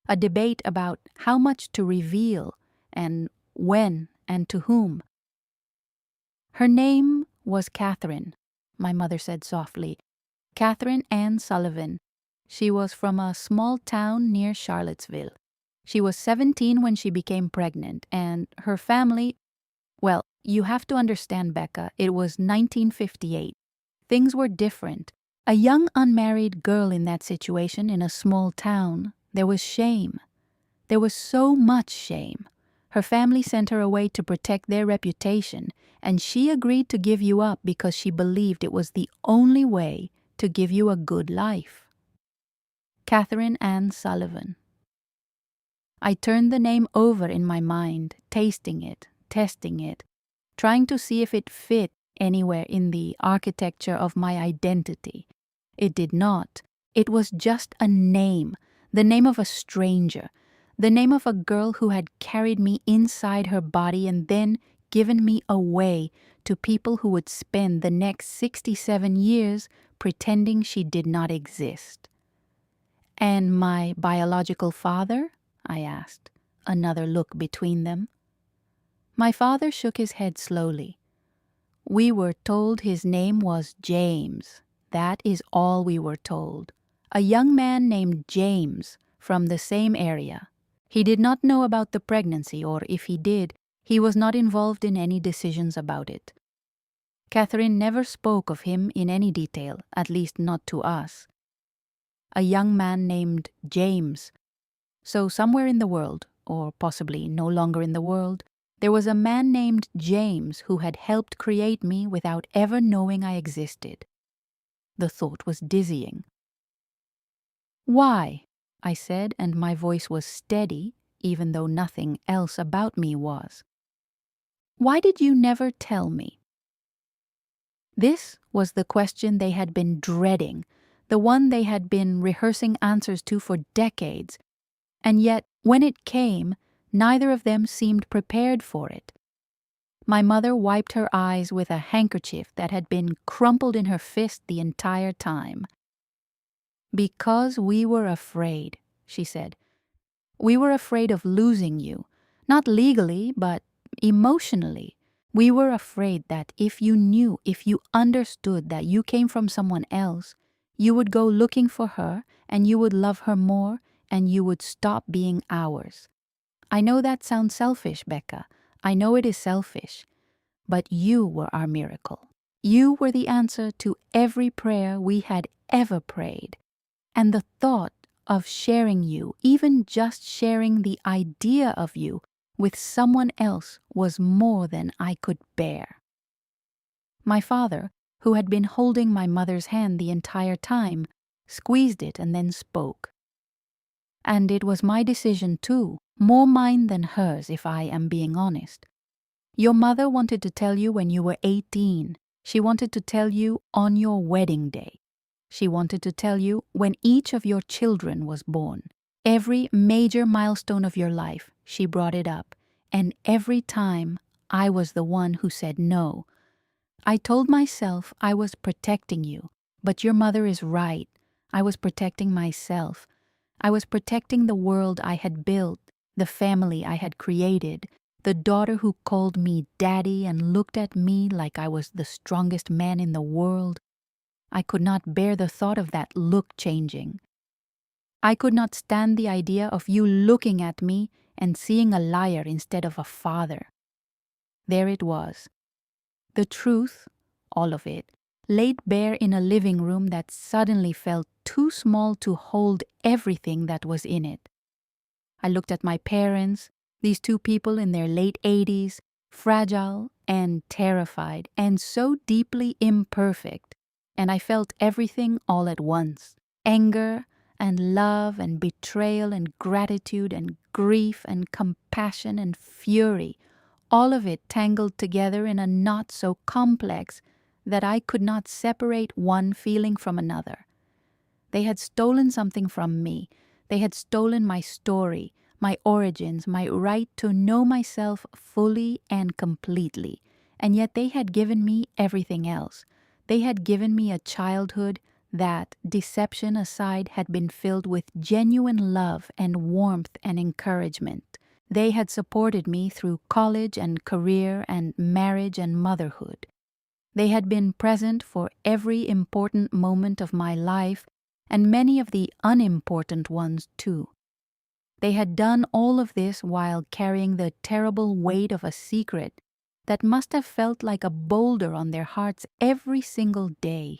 a debate about how much to reveal and when and to whom. "Her name was Catherine," my mother said softly. "Catherine Ann Sullivan. She was from a small town near Charlottesville. She was 17 when she became pregnant, and her family, well, You have to understand, Becca, it was 1958. Things were different. A young unmarried girl in that situation in a small town, there was shame. There was so much shame. Her family sent her away to protect their reputation, and she agreed to give you up because she believed it was the only way to give you a good life. Catherine Ann Sullivan. I turned the name over in my mind, tasting it, testing it, trying to see if it fit anywhere in the architecture of my identity. It did not. It was just a name, the name of a stranger, the name of a girl who had carried me inside her body and then given me away to people who would spend the next 67 years pretending she did not exist. And my biological father? I asked, another look between them. My father shook his head slowly. We were told his name was James. That is all we were told. A young man named James from the same area. He did not know about the pregnancy, or if he did, he was not involved in any decisions about it. Catherine never spoke of him in any detail, at least not to us. A young man named James. So somewhere in the world, or possibly no longer in the world, there was a man named James who had helped create me without ever knowing I existed. The thought was dizzying. Why? I said, and my voice was steady, even though nothing else about me was. Why did you never tell me? This was the question they had been dreading, the one they had been rehearsing answers to for decades, and yet, when it came, neither of them seemed prepared for it. My mother wiped her eyes with a handkerchief that had been crumpled in her fist the entire time. Because we were afraid, she said. We were afraid of losing you, not legally, but emotionally. We were afraid that if you knew, if you understood that you came from someone else, you would go looking for her and you would love her more and you would stop being ours. I know that sounds selfish, Becca. I know it is selfish. But you were our miracle. You were the answer to every prayer we had ever prayed. And the thought of sharing you, even just sharing the idea of you, with someone else was more than I could bear. My father, who had been holding my mother's hand the entire time, squeezed it and then spoke. And it was my decision too, more mine than hers if I am being honest. Your mother wanted to tell you when you were 18. She wanted to tell you on your wedding day. She wanted to tell you when each of your children was born. Every major milestone of your life, she brought it up. And every time, I was the one who said no. I told myself I was protecting you, but your mother is right. I was protecting myself. I was protecting the world I had built, the family I had created, the daughter who called me daddy and looked at me like I was the strongest man in the world. I could not bear the thought of that look changing. I could not stand the idea of you looking at me and seeing a liar instead of a father. There it was. The truth, all of it, laid bare in a living room that suddenly felt too small to hold everything that was in it. I looked at my parents, these two people in their late 80s, fragile and terrified and so deeply imperfect, and I felt everything all at once. Anger and love and betrayal and gratitude and grief and compassion and fury, all of it tangled together in a knot so complex that I could not separate one feeling from another. They had stolen something from me. They had stolen my story, my origins, my right to know myself fully and completely. And yet they had given me everything else. They had given me a childhood that, deception aside, had been filled with genuine love and warmth and encouragement. They had supported me through college and career and marriage and motherhood. They had been present for every important moment of my life and many of the unimportant ones too. They had done all of this while carrying the terrible weight of a secret that must have felt like a boulder on their hearts every single day.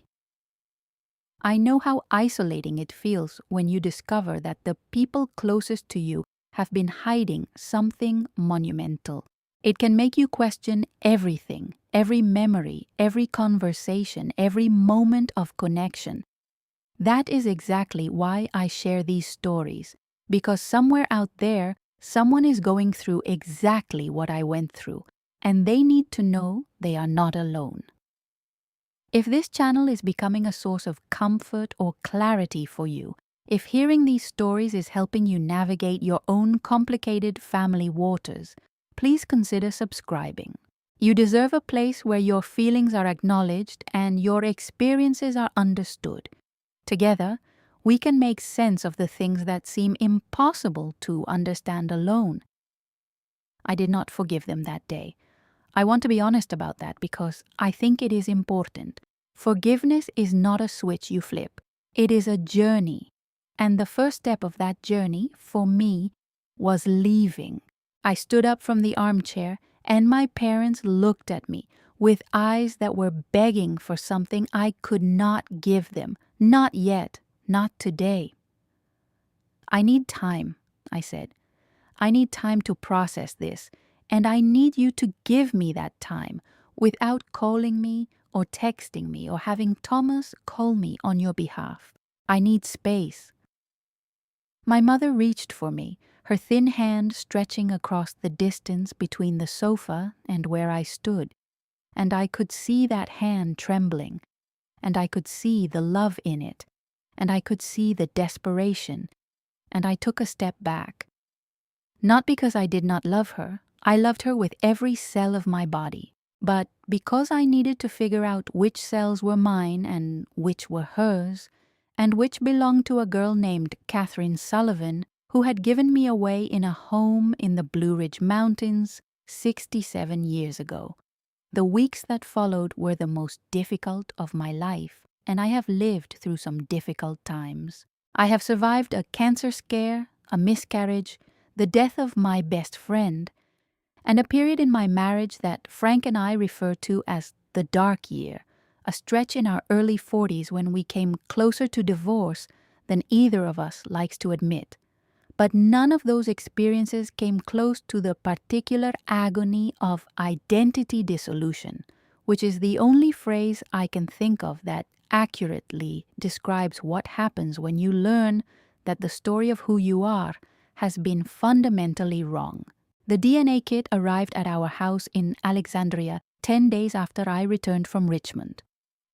I know how isolating it feels when you discover that the people closest to you have been hiding something monumental. It can make you question everything, every memory, every conversation, every moment of connection. That is exactly why I share these stories, because somewhere out there, someone is going through exactly what I went through, and they need to know they are not alone. If this channel is becoming a source of comfort or clarity for you, if hearing these stories is helping you navigate your own complicated family waters, please consider subscribing. You deserve a place where your feelings are acknowledged and your experiences are understood. Together, we can make sense of the things that seem impossible to understand alone. I did not forgive them that day. I want to be honest about that because I think it is important. Forgiveness is not a switch you flip. It is a journey. And the first step of that journey, for me, was leaving. I stood up from the armchair and my parents looked at me with eyes that were begging for something I could not give them. Not yet. Not today. I need time, I said. I need time to process this, and I need you to give me that time without calling me or texting me or having Thomas call me on your behalf. I need space. My mother reached for me, her thin hand stretching across the distance between the sofa and where I stood, and I could see that hand trembling, and I could see the love in it, and I could see the desperation, and I took a step back. Not because I did not love her, I loved her with every cell of my body, but because I needed to figure out which cells were mine and which were hers, and which belonged to a girl named Catherine Sullivan, who had given me away in a home in the Blue Ridge Mountains 67 years ago. The weeks that followed were the most difficult of my life, and I have lived through some difficult times. I have survived a cancer scare, a miscarriage, the death of my best friend, and a period in my marriage that Frank and I refer to as the dark year, a stretch in our early 40s when we came closer to divorce than either of us likes to admit. But none of those experiences came close to the particular agony of identity dissolution, which is the only phrase I can think of that accurately describes what happens when you learn that the story of who you are has been fundamentally wrong. The DNA kit arrived at our house in Alexandria 10 days after I returned from Richmond.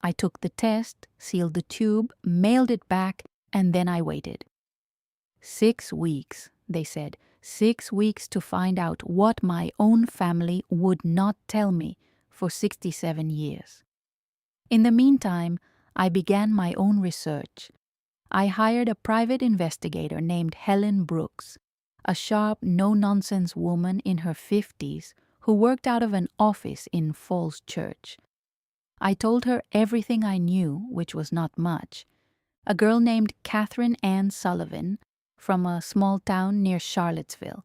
I took the test, sealed the tube, mailed it back, and then I waited. 6 weeks, they said, 6 weeks to find out what my own family would not tell me for 67 years. In the meantime, I began my own research. I hired a private investigator named Helen Brooks, a sharp, no-nonsense woman in her 50s who worked out of an office in Falls Church. I told her everything I knew, which was not much. A girl named Catherine Ann Sullivan from a small town near Charlottesville,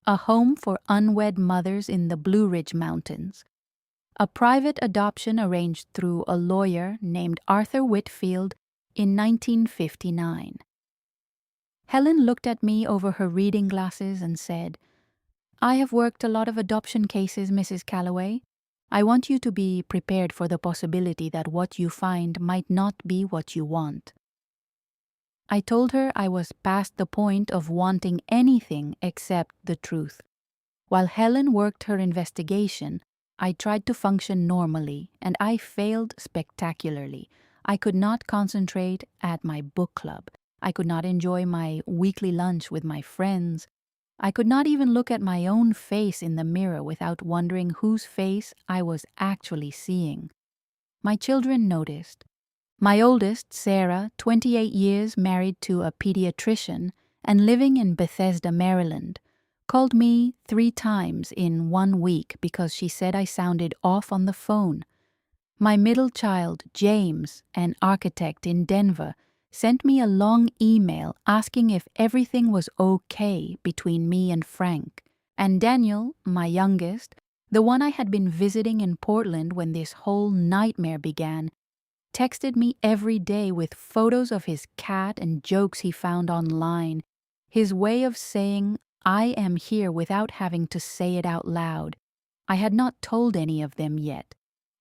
a home for unwed mothers in the Blue Ridge Mountains, a private adoption arranged through a lawyer named Arthur Whitfield in 1959. Helen looked at me over her reading glasses and said, "I have worked a lot of adoption cases, Mrs. Calloway. I want you to be prepared for the possibility that what you find might not be what you want." I told her I was past the point of wanting anything except the truth. While Helen worked her investigation, I tried to function normally, and I failed spectacularly. I could not concentrate at my book club. I could not enjoy my weekly lunch with my friends. I could not even look at my own face in the mirror without wondering whose face I was actually seeing. My children noticed. My oldest, Sarah, 28 years married to a pediatrician and living in Bethesda, Maryland, called me 3 times in 1 week because she said I sounded off on the phone. My middle child, James, an architect in Denver, sent me a long email asking if everything was okay between me and Frank. And Daniel, my youngest, The one I had been visiting in Portland when this whole nightmare began texted me every day with photos of his cat and jokes he found online, his way of saying, "I am here," without having to say it out loud. I had not told any of them yet.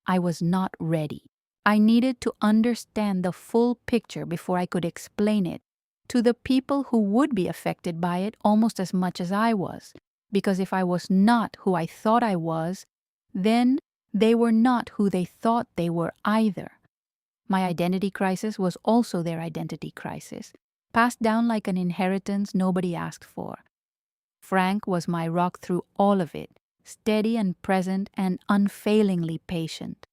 I was not ready. I needed to understand the full picture before I could explain it to the people who would be affected by it almost as much as I was, because if I was not who I thought I was, then they were not who they thought they were either. My identity crisis was also their identity crisis, passed down like an inheritance nobody asked for. Frank was my rock through all of it, steady and present and unfailingly patient.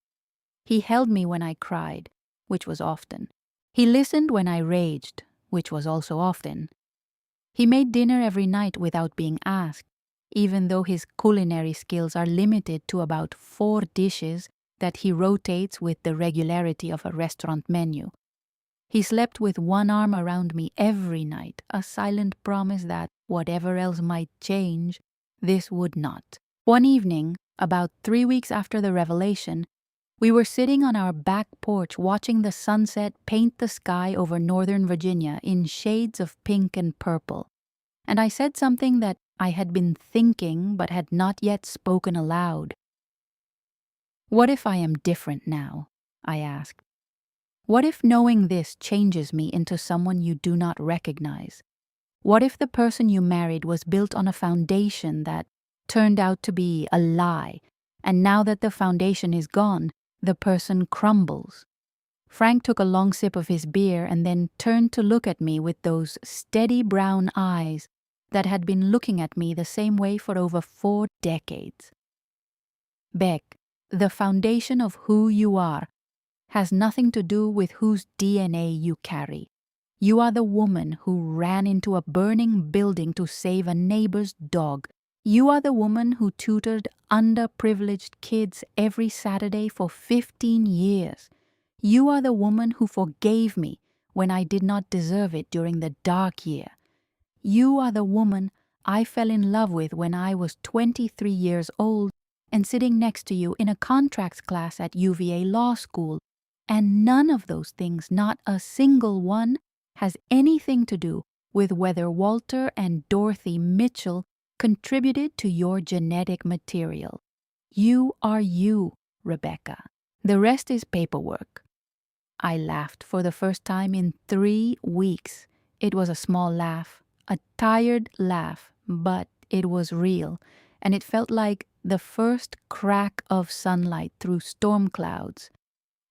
He held me when I cried, which was often. He listened when I raged, which was also often. He made dinner every night without being asked, even though his culinary skills are limited to about 4 dishes that he rotates with the regularity of a restaurant menu. He slept with one arm around me every night, a silent promise that, whatever else might change, this would not. One evening, about 3 weeks after the revelation, we were sitting on our back porch watching the sunset paint the sky over Northern Virginia in shades of pink and purple, and I said something that I had been thinking but had not yet spoken aloud. "What if I am different now?" I asked. "What if knowing this changes me into someone you do not recognize? What if the person you married was built on a foundation that turned out to be a lie, and now that the foundation is gone, the person crumbles?" Frank took a long sip of his beer and then turned to look at me with those steady brown eyes that had been looking at me the same way for over 4 decades. "Beck, the foundation of who you are has nothing to do with whose DNA you carry. You are the woman who ran into a burning building to save a neighbor's dog. You are the woman who tutored underprivileged kids every Saturday for 15 years. You are the woman who forgave me when I did not deserve it during the dark year. You are the woman I fell in love with when I was 23 years old and sitting next to you in a contracts class at UVA Law School. And none of those things, not a single one, has anything to do with whether Walter and Dorothy Mitchell contributed to your genetic material. You are you, Rebecca. The rest is paperwork." I laughed for the first time in 3 weeks. It was a small laugh, a tired laugh, but it was real, and it felt like the first crack of sunlight through storm clouds.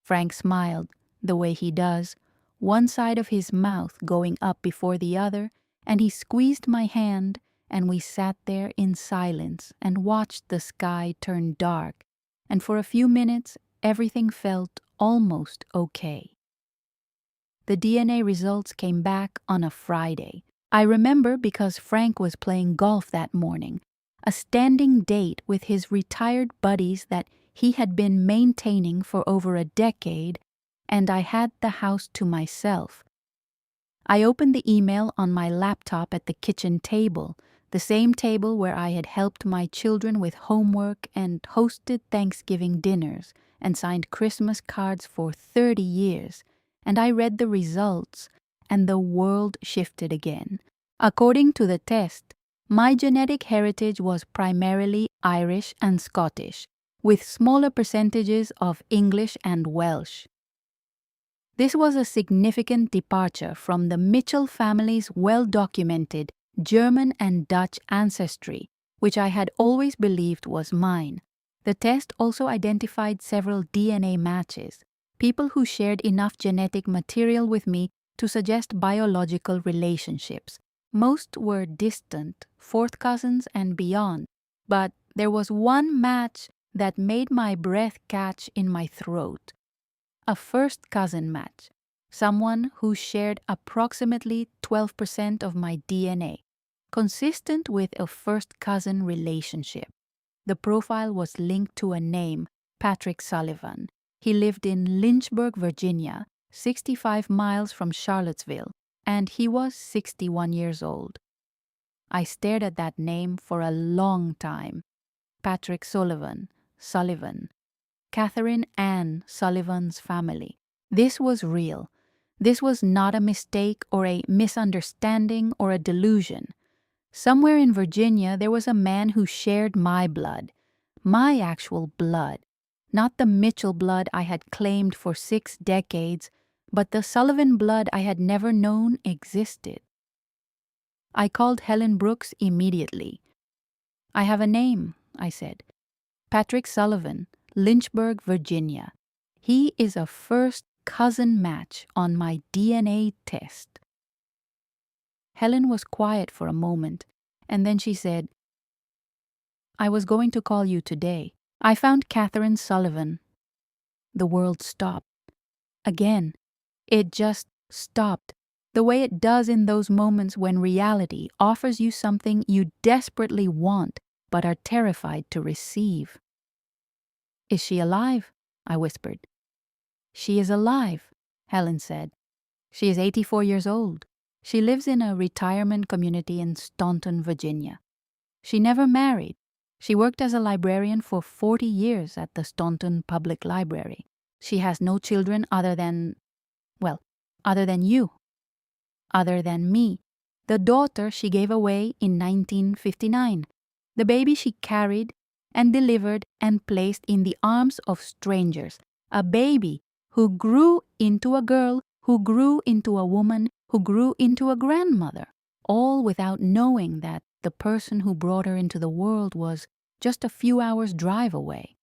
Frank smiled, the way he does, one side of his mouth going up before the other, and he squeezed my hand, and we sat there in silence and watched the sky turn dark, and for a few minutes everything felt almost okay. The DNA results came back on a Friday. I remember because Frank was playing golf that morning, a standing date with his retired buddies that he had been maintaining for over a decade, and I had the house to myself. I opened the email on my laptop at the kitchen table, the same table where I had helped my children with homework and hosted Thanksgiving dinners and signed Christmas cards for 30 years, and I read the results, and the world shifted again. According to the test, my genetic heritage was primarily Irish and Scottish, with smaller percentages of English and Welsh. This was a significant departure from the Mitchell family's well-documented German and Dutch ancestry, which I had always believed was mine. The test also identified several DNA matches, people who shared enough genetic material with me to suggest biological relationships. Most were distant, fourth cousins and beyond, but there was one match that made my breath catch in my throat. A first cousin match, someone who shared approximately 12% of my DNA, consistent with a first cousin relationship. The profile was linked to a name, Patrick Sullivan. He lived in Lynchburg, Virginia, 65 miles from Charlottesville, and he was 61 years old. I stared at that name for a long time. Patrick Sullivan, Catherine Ann Sullivan's family. This was real. This was not a mistake or a misunderstanding or a delusion. Somewhere in Virginia, there was a man who shared my blood, my actual blood, not the Mitchell blood I had claimed for 6 decades, but the Sullivan blood I had never known existed. I called Helen Brooks immediately. "I have a name," I said. "Patrick Sullivan, Lynchburg, Virginia. He is a first cousin match on my DNA test." Helen was quiet for a moment, and then she said, "I was going to call you today. I found Catherine Sullivan." The world stopped. Again, it just stopped, the way it does in those moments when reality offers you something you desperately want but are terrified to receive. "Is she alive?" I whispered. "She is alive," Helen said. "She is 84 years old. She lives in a retirement community in Staunton, Virginia. She never married. She worked as a librarian for 40 years at the Staunton Public Library. She has no children other than you, other than me, the daughter she gave away in 1959, the baby she carried and delivered and placed in the arms of strangers, a baby who grew into a girl, who grew into a woman, who grew into a grandmother, all without knowing that the person who brought her into the world was just a few hours' drive away."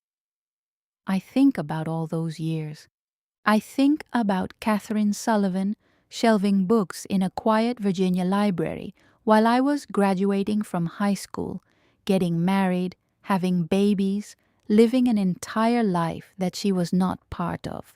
I think about all those years. I think about Catherine Sullivan shelving books in a quiet Virginia library while I was graduating from high school, getting married, having babies, living an entire life that she was not part of.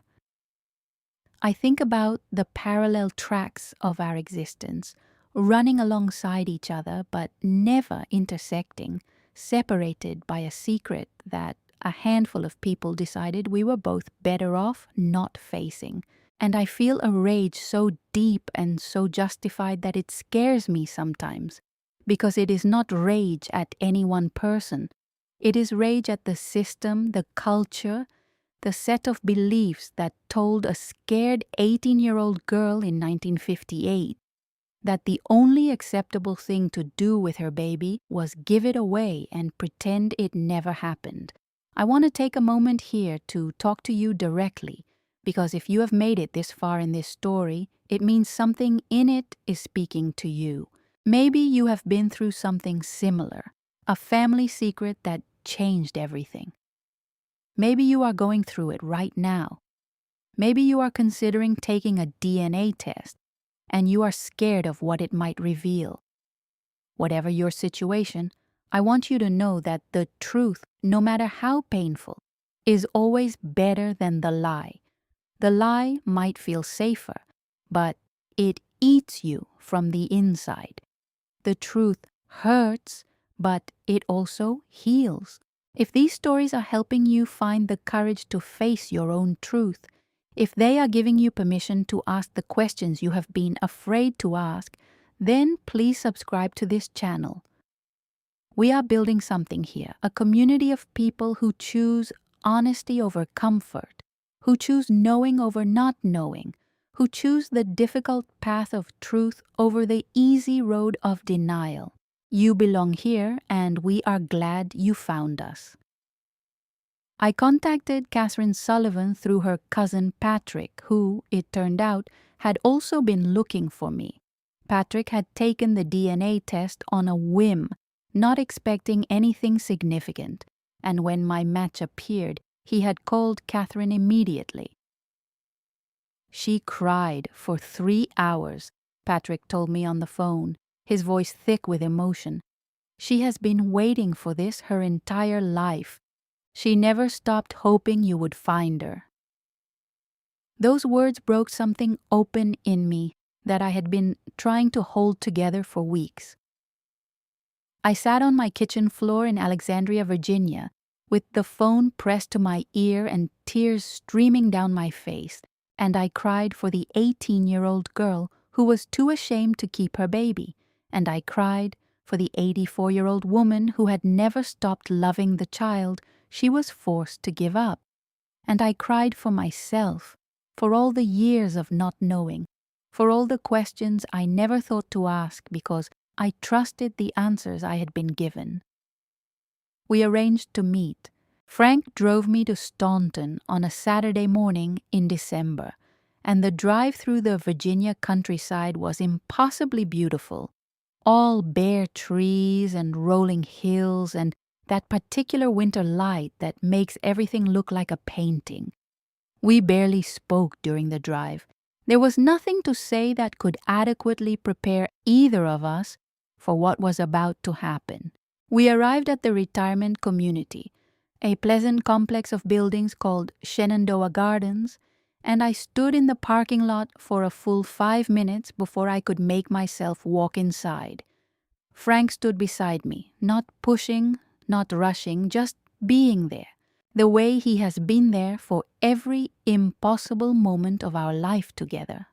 I think about the parallel tracks of our existence, running alongside each other but never intersecting, separated by a secret that a handful of people decided we were both better off not facing. And I feel a rage so deep and so justified that it scares me sometimes, because it is not rage at any one person. It is rage at the system, the culture, the set of beliefs that told a scared 18-year-old girl in 1958 that the only acceptable thing to do with her baby was give it away and pretend it never happened. I want to take a moment here to talk to you directly, because if you have made it this far in this story, it means something in it is speaking to you. Maybe you have been through something similar, a family secret that changed everything. Maybe you are going through it right now. Maybe you are considering taking a DNA test, and you are scared of what it might reveal. Whatever your situation, I want you to know that the truth, no matter how painful, is always better than the lie. The lie might feel safer, but it eats you from the inside. The truth hurts, but it also heals. If these stories are helping you find the courage to face your own truth, if they are giving you permission to ask the questions you have been afraid to ask, then please subscribe to this channel. We are building something here, a community of people who choose honesty over comfort, who choose knowing over not knowing, who choose the difficult path of truth over the easy road of denial. You belong here, and we are glad you found us. I contacted Catherine Sullivan through her cousin Patrick, who, it turned out, had also been looking for me. Patrick had taken the DNA test on a whim, not expecting anything significant, and when my match appeared, he had called Catherine immediately. "She cried for 3 hours," Patrick told me on the phone, his voice thick with emotion. "She has been waiting for this her entire life. She never stopped hoping you would find her." Those words broke something open in me that I had been trying to hold together for weeks. I sat on my kitchen floor in Alexandria, Virginia, with the phone pressed to my ear and tears streaming down my face, and I cried for the 18-year-old girl who was too ashamed to keep her baby, and I cried For the 84-year-old woman who had never stopped loving the child she was forced to give up. And I cried for myself, for all the years of not knowing, for all the questions I never thought to ask because I trusted the answers I had been given. We arranged to meet. Frank drove me to Staunton on a Saturday morning in December, and the drive through the Virginia countryside was impossibly beautiful. All bare trees and rolling hills and that particular winter light that makes everything look like a painting. We barely spoke during the drive. There was nothing to say that could adequately prepare either of us for what was about to happen. We arrived at the retirement community, a pleasant complex of buildings called Shenandoah Gardens, and I stood in the parking lot for a full 5 minutes before I could make myself walk inside. Frank stood beside me, not pushing, not rushing, just being there, the way he has been there for every impossible moment of our life together.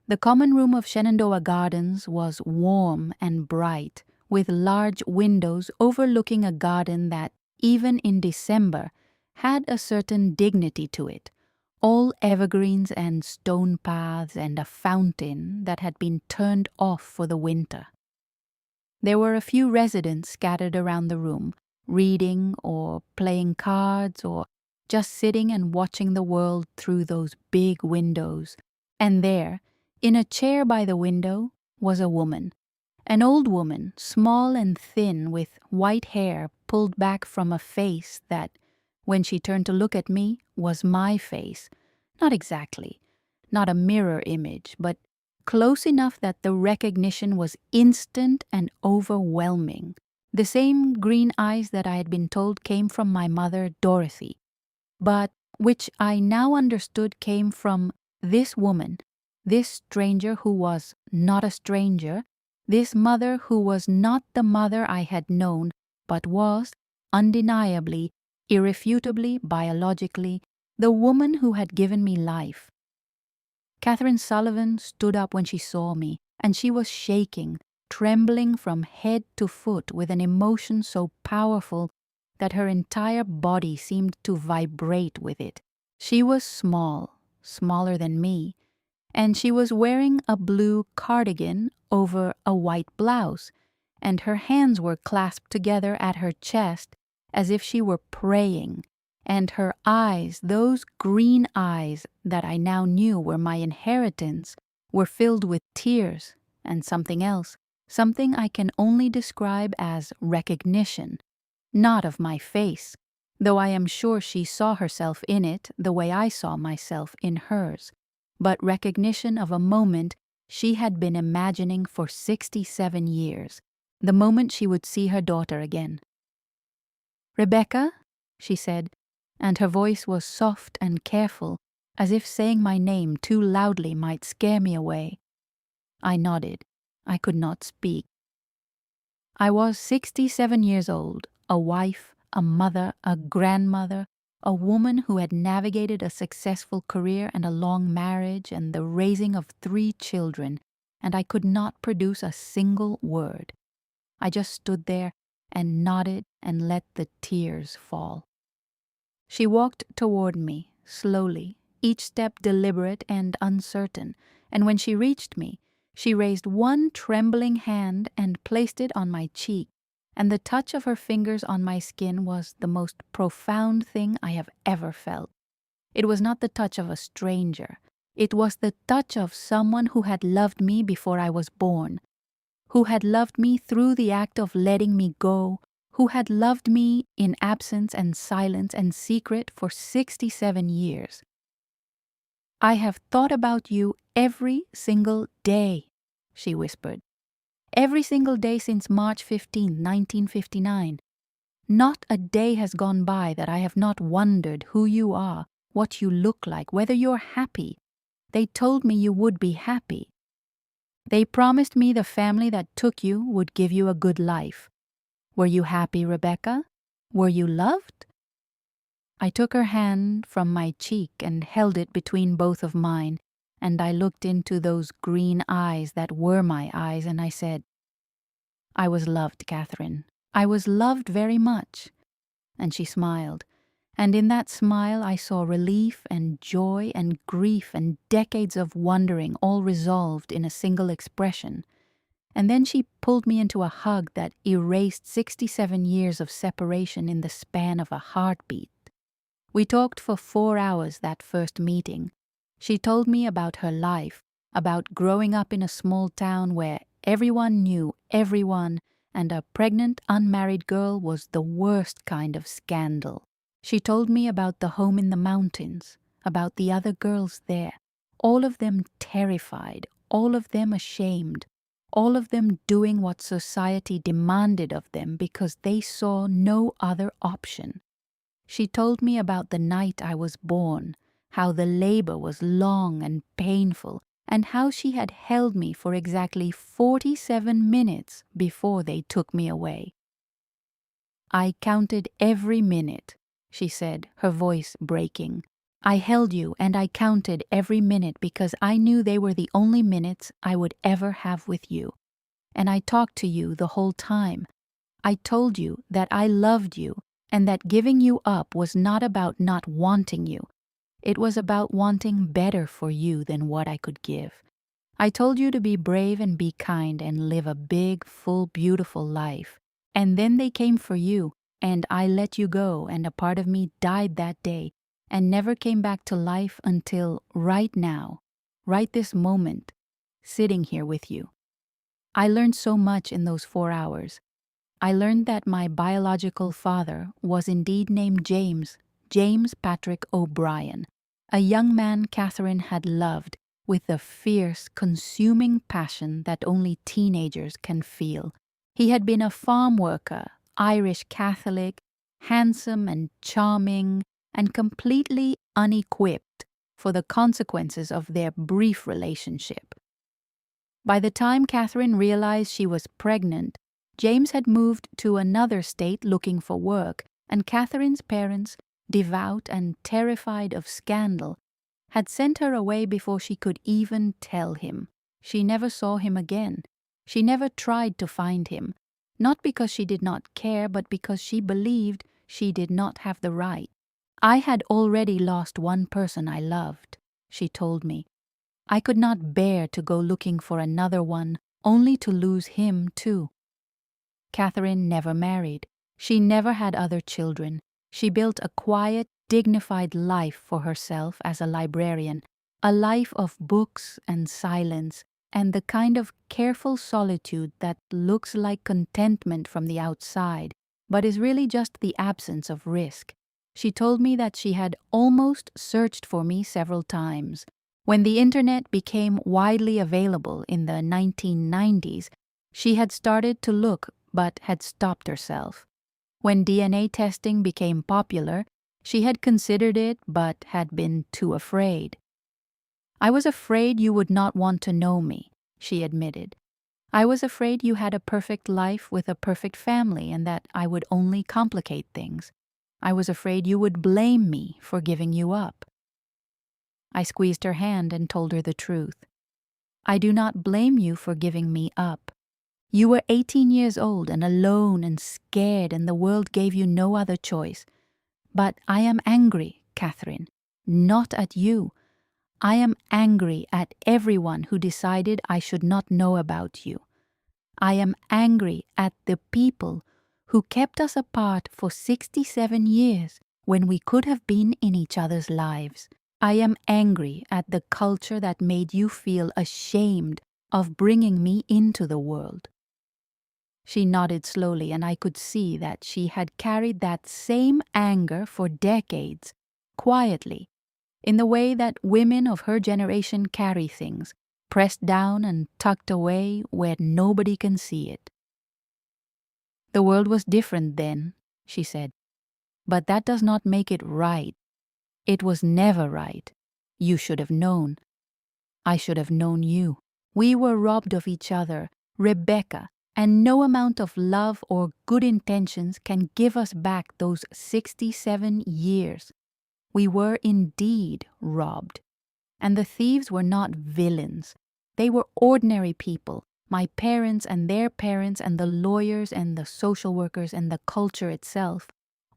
The common room of Shenandoah Gardens was warm and bright, with large windows overlooking a garden that, even in December, had a certain dignity to it, all evergreens and stone paths and a fountain that had been turned off for the winter. There were a few residents scattered around the room, reading or playing cards or just sitting and watching the world through those big windows. And there, in a chair by the window, was a woman. An old woman, small and thin, with white hair pulled back from a face that, when she turned to look at me, was my face. Not exactly, not a mirror image, but close enough that the recognition was instant and overwhelming. The same green eyes that I had been told came from my mother, Dorothy, but which I now understood came from this woman, this stranger who was not a stranger, this mother who was not the mother I had known, but was, undeniably, irrefutably, biologically, the woman who had given me life. Catherine Sullivan stood up when she saw me, and she was shaking, trembling from head to foot with an emotion so powerful that her entire body seemed to vibrate with it. She was small, smaller than me, and she was wearing a blue cardigan over a white blouse, and her hands were clasped together at her chest as if she were praying, and her eyes, those green eyes that I now knew were my inheritance, were filled with tears and something else, something I can only describe as recognition, not of my face, though I am sure she saw herself in it the way I saw myself in hers, but recognition of a moment she had been imagining for 67 years, the moment she would see her daughter again. "Rebecca," she said, and her voice was soft and careful, as if saying my name too loudly might scare me away. I nodded. I could not speak. I was 67 years old, a wife, a mother, a grandmother, a woman who had navigated a successful career and a long marriage and the raising of 3 children, and I could not produce a single word. I just stood there and nodded and let the tears fall. She walked toward me, slowly, each step deliberate and uncertain, and when she reached me, she raised one trembling hand and placed it on my cheek, and the touch of her fingers on my skin was the most profound thing I have ever felt. It was not the touch of a stranger. It was the touch of someone who had loved me before I was born, who had loved me through the act of letting me go, who had loved me in absence and silence and secret for 67 years. "I have thought about you every single day," she whispered. "Every single day since March 15, 1959. Not a day has gone by that I have not wondered who you are, what you look like, whether you're happy. They told me you would be happy. They promised me the family that took you would give you a good life. Were you happy, Rebecca? Were you loved?" I took her hand from my cheek and held it between both of mine, and I looked into those green eyes that were my eyes, and I said, I was loved, Catherine. I was loved very much. And she smiled. And in that smile I saw relief and joy and grief and decades of wondering all resolved in a single expression. And then she pulled me into a hug that erased 67 years of separation in the span of a heartbeat. We talked for 4 hours that first meeting. She told me about her life, about growing up in a small town where everyone knew everyone, and a pregnant, unmarried girl was the worst kind of scandal. She told me about the home in the mountains, about the other girls there, all of them terrified, all of them ashamed, all of them doing what society demanded of them because they saw no other option. She told me about the night I was born, how the labor was long and painful, and how she had held me for exactly 47 minutes before they took me away. I counted every minute, she said, her voice breaking. I held you and I counted every minute because I knew they were the only minutes I would ever have with you. And I talked to you the whole time. I told you that I loved you and that giving you up was not about not wanting you. It was about wanting better for you than what I could give. I told you to be brave and be kind and live a big, full, beautiful life. And then they came for you, and I let you go, and a part of me died that day and never came back to life until right now, right this moment, sitting here with you. I learned so much in those 4 hours. I learned that my biological father was indeed named James Patrick O'Brien, a young man Catherine had loved with the fierce, consuming passion that only teenagers can feel. He had been a farm worker, Irish Catholic, handsome and charming, and completely unequipped for the consequences of their brief relationship. By the time Catherine realized she was pregnant, James had moved to another state looking for work, and Catherine's parents, devout and terrified of scandal, had sent her away before she could even tell him. She never saw him again. She never tried to find him, not because she did not care, but because she believed she did not have the right. I had already lost one person I loved, she told me. I could not bear to go looking for another one, only to lose him too. Catherine never married. She never had other children. She built a quiet, dignified life for herself as a librarian, a life of books and silence, and the kind of careful solitude that looks like contentment from the outside, but is really just the absence of risk. She told me that she had almost searched for me several times. When the internet became widely available in the 1990s, she had started to look but had stopped herself. When DNA testing became popular, she had considered it but had been too afraid. I was afraid you would not want to know me, she admitted. I was afraid you had a perfect life with a perfect family and that I would only complicate things. I was afraid you would blame me for giving you up. I squeezed her hand and told her the truth. I do not blame you for giving me up. You were 18 years old and alone and scared, and the world gave you no other choice. But I am angry, Catherine, not at you. I am angry at everyone who decided I should not know about you. I am angry at the people who kept us apart for 67 years when we could have been in each other's lives. I am angry at the culture that made you feel ashamed of bringing me into the world. She nodded slowly, and I could see that she had carried that same anger for decades, quietly, in the way that women of her generation carry things, pressed down and tucked away where nobody can see it. The world was different then, she said, but that does not make it right. It was never right. You should have known. I should have known you. We were robbed of each other, Rebecca, and no amount of love or good intentions can give us back those 67 years. We were indeed robbed. And the thieves were not villains. They were ordinary people, my parents and their parents and the lawyers and the social workers and the culture itself,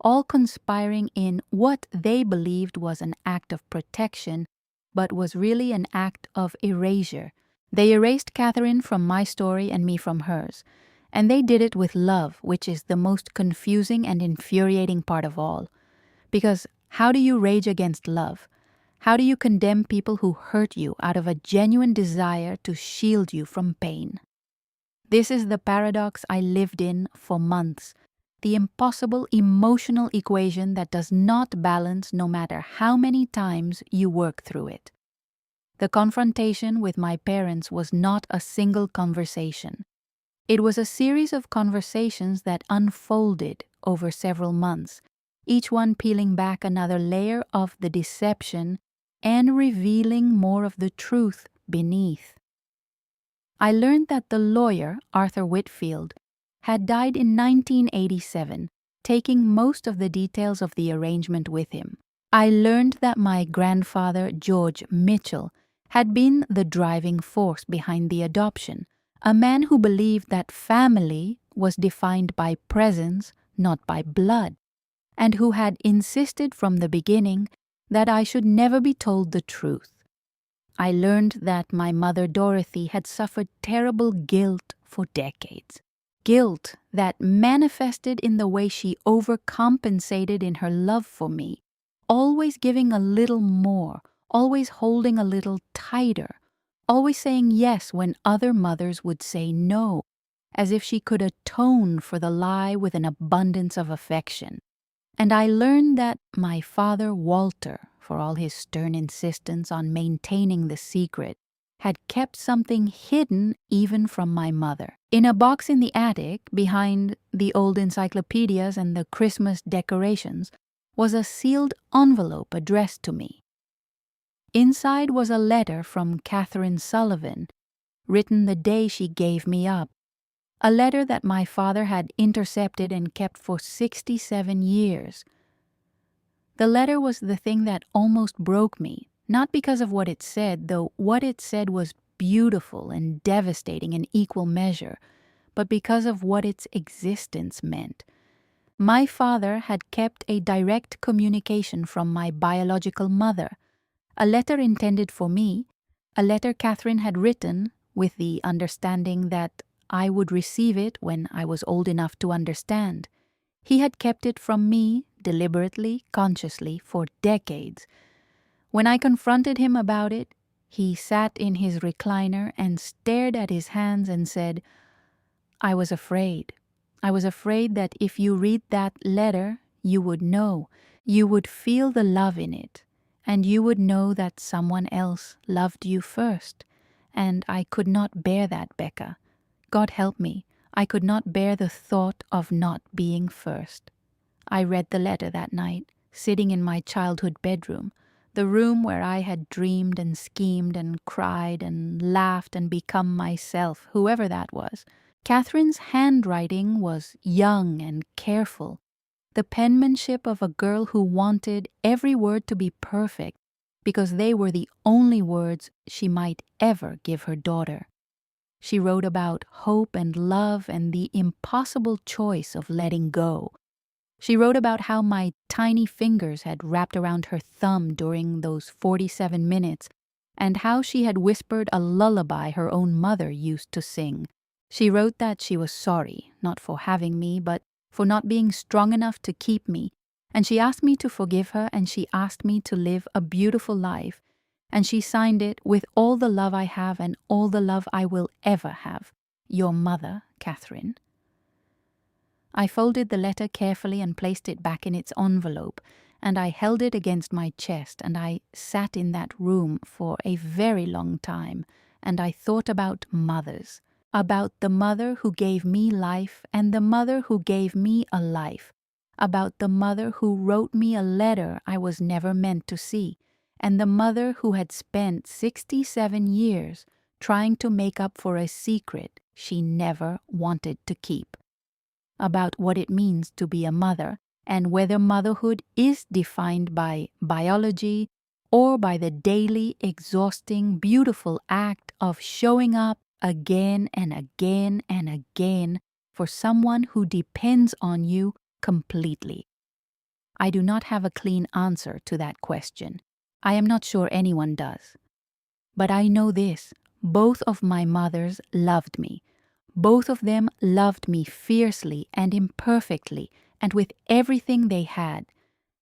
all conspiring in what they believed was an act of protection, but was really an act of erasure. They erased Catherine from my story and me from hers, and they did it with love, which is the most confusing and infuriating part of all. Because how do you rage against love? How do you condemn people who hurt you out of a genuine desire to shield you from pain? This is the paradox I lived in for months, the impossible emotional equation that does not balance no matter how many times you work through it. The confrontation with my parents was not a single conversation. It was a series of conversations that unfolded over several months, each one peeling back another layer of the deception and revealing more of the truth beneath. I learned that the lawyer, Arthur Whitfield, had died in 1987, taking most of the details of the arrangement with him. I learned that my grandfather, George Mitchell, had been the driving force behind the adoption, a man who believed that family was defined by presence, not by blood, and who had insisted from the beginning that I should never be told the truth. I learned that my mother Dorothy had suffered terrible guilt for decades. Guilt that manifested in the way she overcompensated in her love for me, always giving a little more, always holding a little tighter, always saying yes when other mothers would say no, as if she could atone for the lie with an abundance of affection. And I learned that my father Walter, for all his stern insistence on maintaining the secret, had kept something hidden even from my mother. In a box in the attic, behind the old encyclopedias and the Christmas decorations, was a sealed envelope addressed to me. Inside was a letter from Catherine Sullivan, written the day she gave me up, a letter that my father had intercepted and kept for 67 years. The letter was the thing that almost broke me, not because of what it said, though what it said was beautiful and devastating in equal measure, but because of what its existence meant. My father had kept a direct communication from my biological mother, a letter intended for me, a letter Catherine had written with the understanding that I would receive it when I was old enough to understand. He had kept it from me, deliberately, consciously, for decades. When I confronted him about it, he sat in his recliner and stared at his hands and said, "I was afraid. I was afraid that if you read that letter, you would know. You would feel the love in it, and you would know that someone else loved you first. And I could not bear that, Becca. God help me, I could not bear the thought of not being first." I read the letter that night, sitting in my childhood bedroom, the room where I had dreamed and schemed and cried and laughed and become myself, whoever that was. Catherine's handwriting was young and careful, the penmanship of a girl who wanted every word to be perfect because they were the only words she might ever give her daughter. She wrote about hope and love and the impossible choice of letting go. She wrote about how my tiny fingers had wrapped around her thumb during those 47 minutes and how she had whispered a lullaby her own mother used to sing. She wrote that she was sorry, not for having me, but for not being strong enough to keep me, and she asked me to forgive her and she asked me to live a beautiful life, and she signed it with all the love I have and all the love I will ever have. Your mother, Catherine. I folded the letter carefully and placed it back in its envelope, and I held it against my chest, and I sat in that room for a very long time, and I thought about mothers, about the mother who gave me life and the mother who gave me a life, about the mother who wrote me a letter I was never meant to see, and the mother who had spent 67 years trying to make up for a secret she never wanted to keep. About what it means to be a mother and whether motherhood is defined by biology or by the daily, exhausting, beautiful act of showing up again and again and again for someone who depends on you completely? I do not have a clean answer to that question. I am not sure anyone does. But I know this: both of my mothers loved me. Both of them loved me fiercely and imperfectly and with everything they had.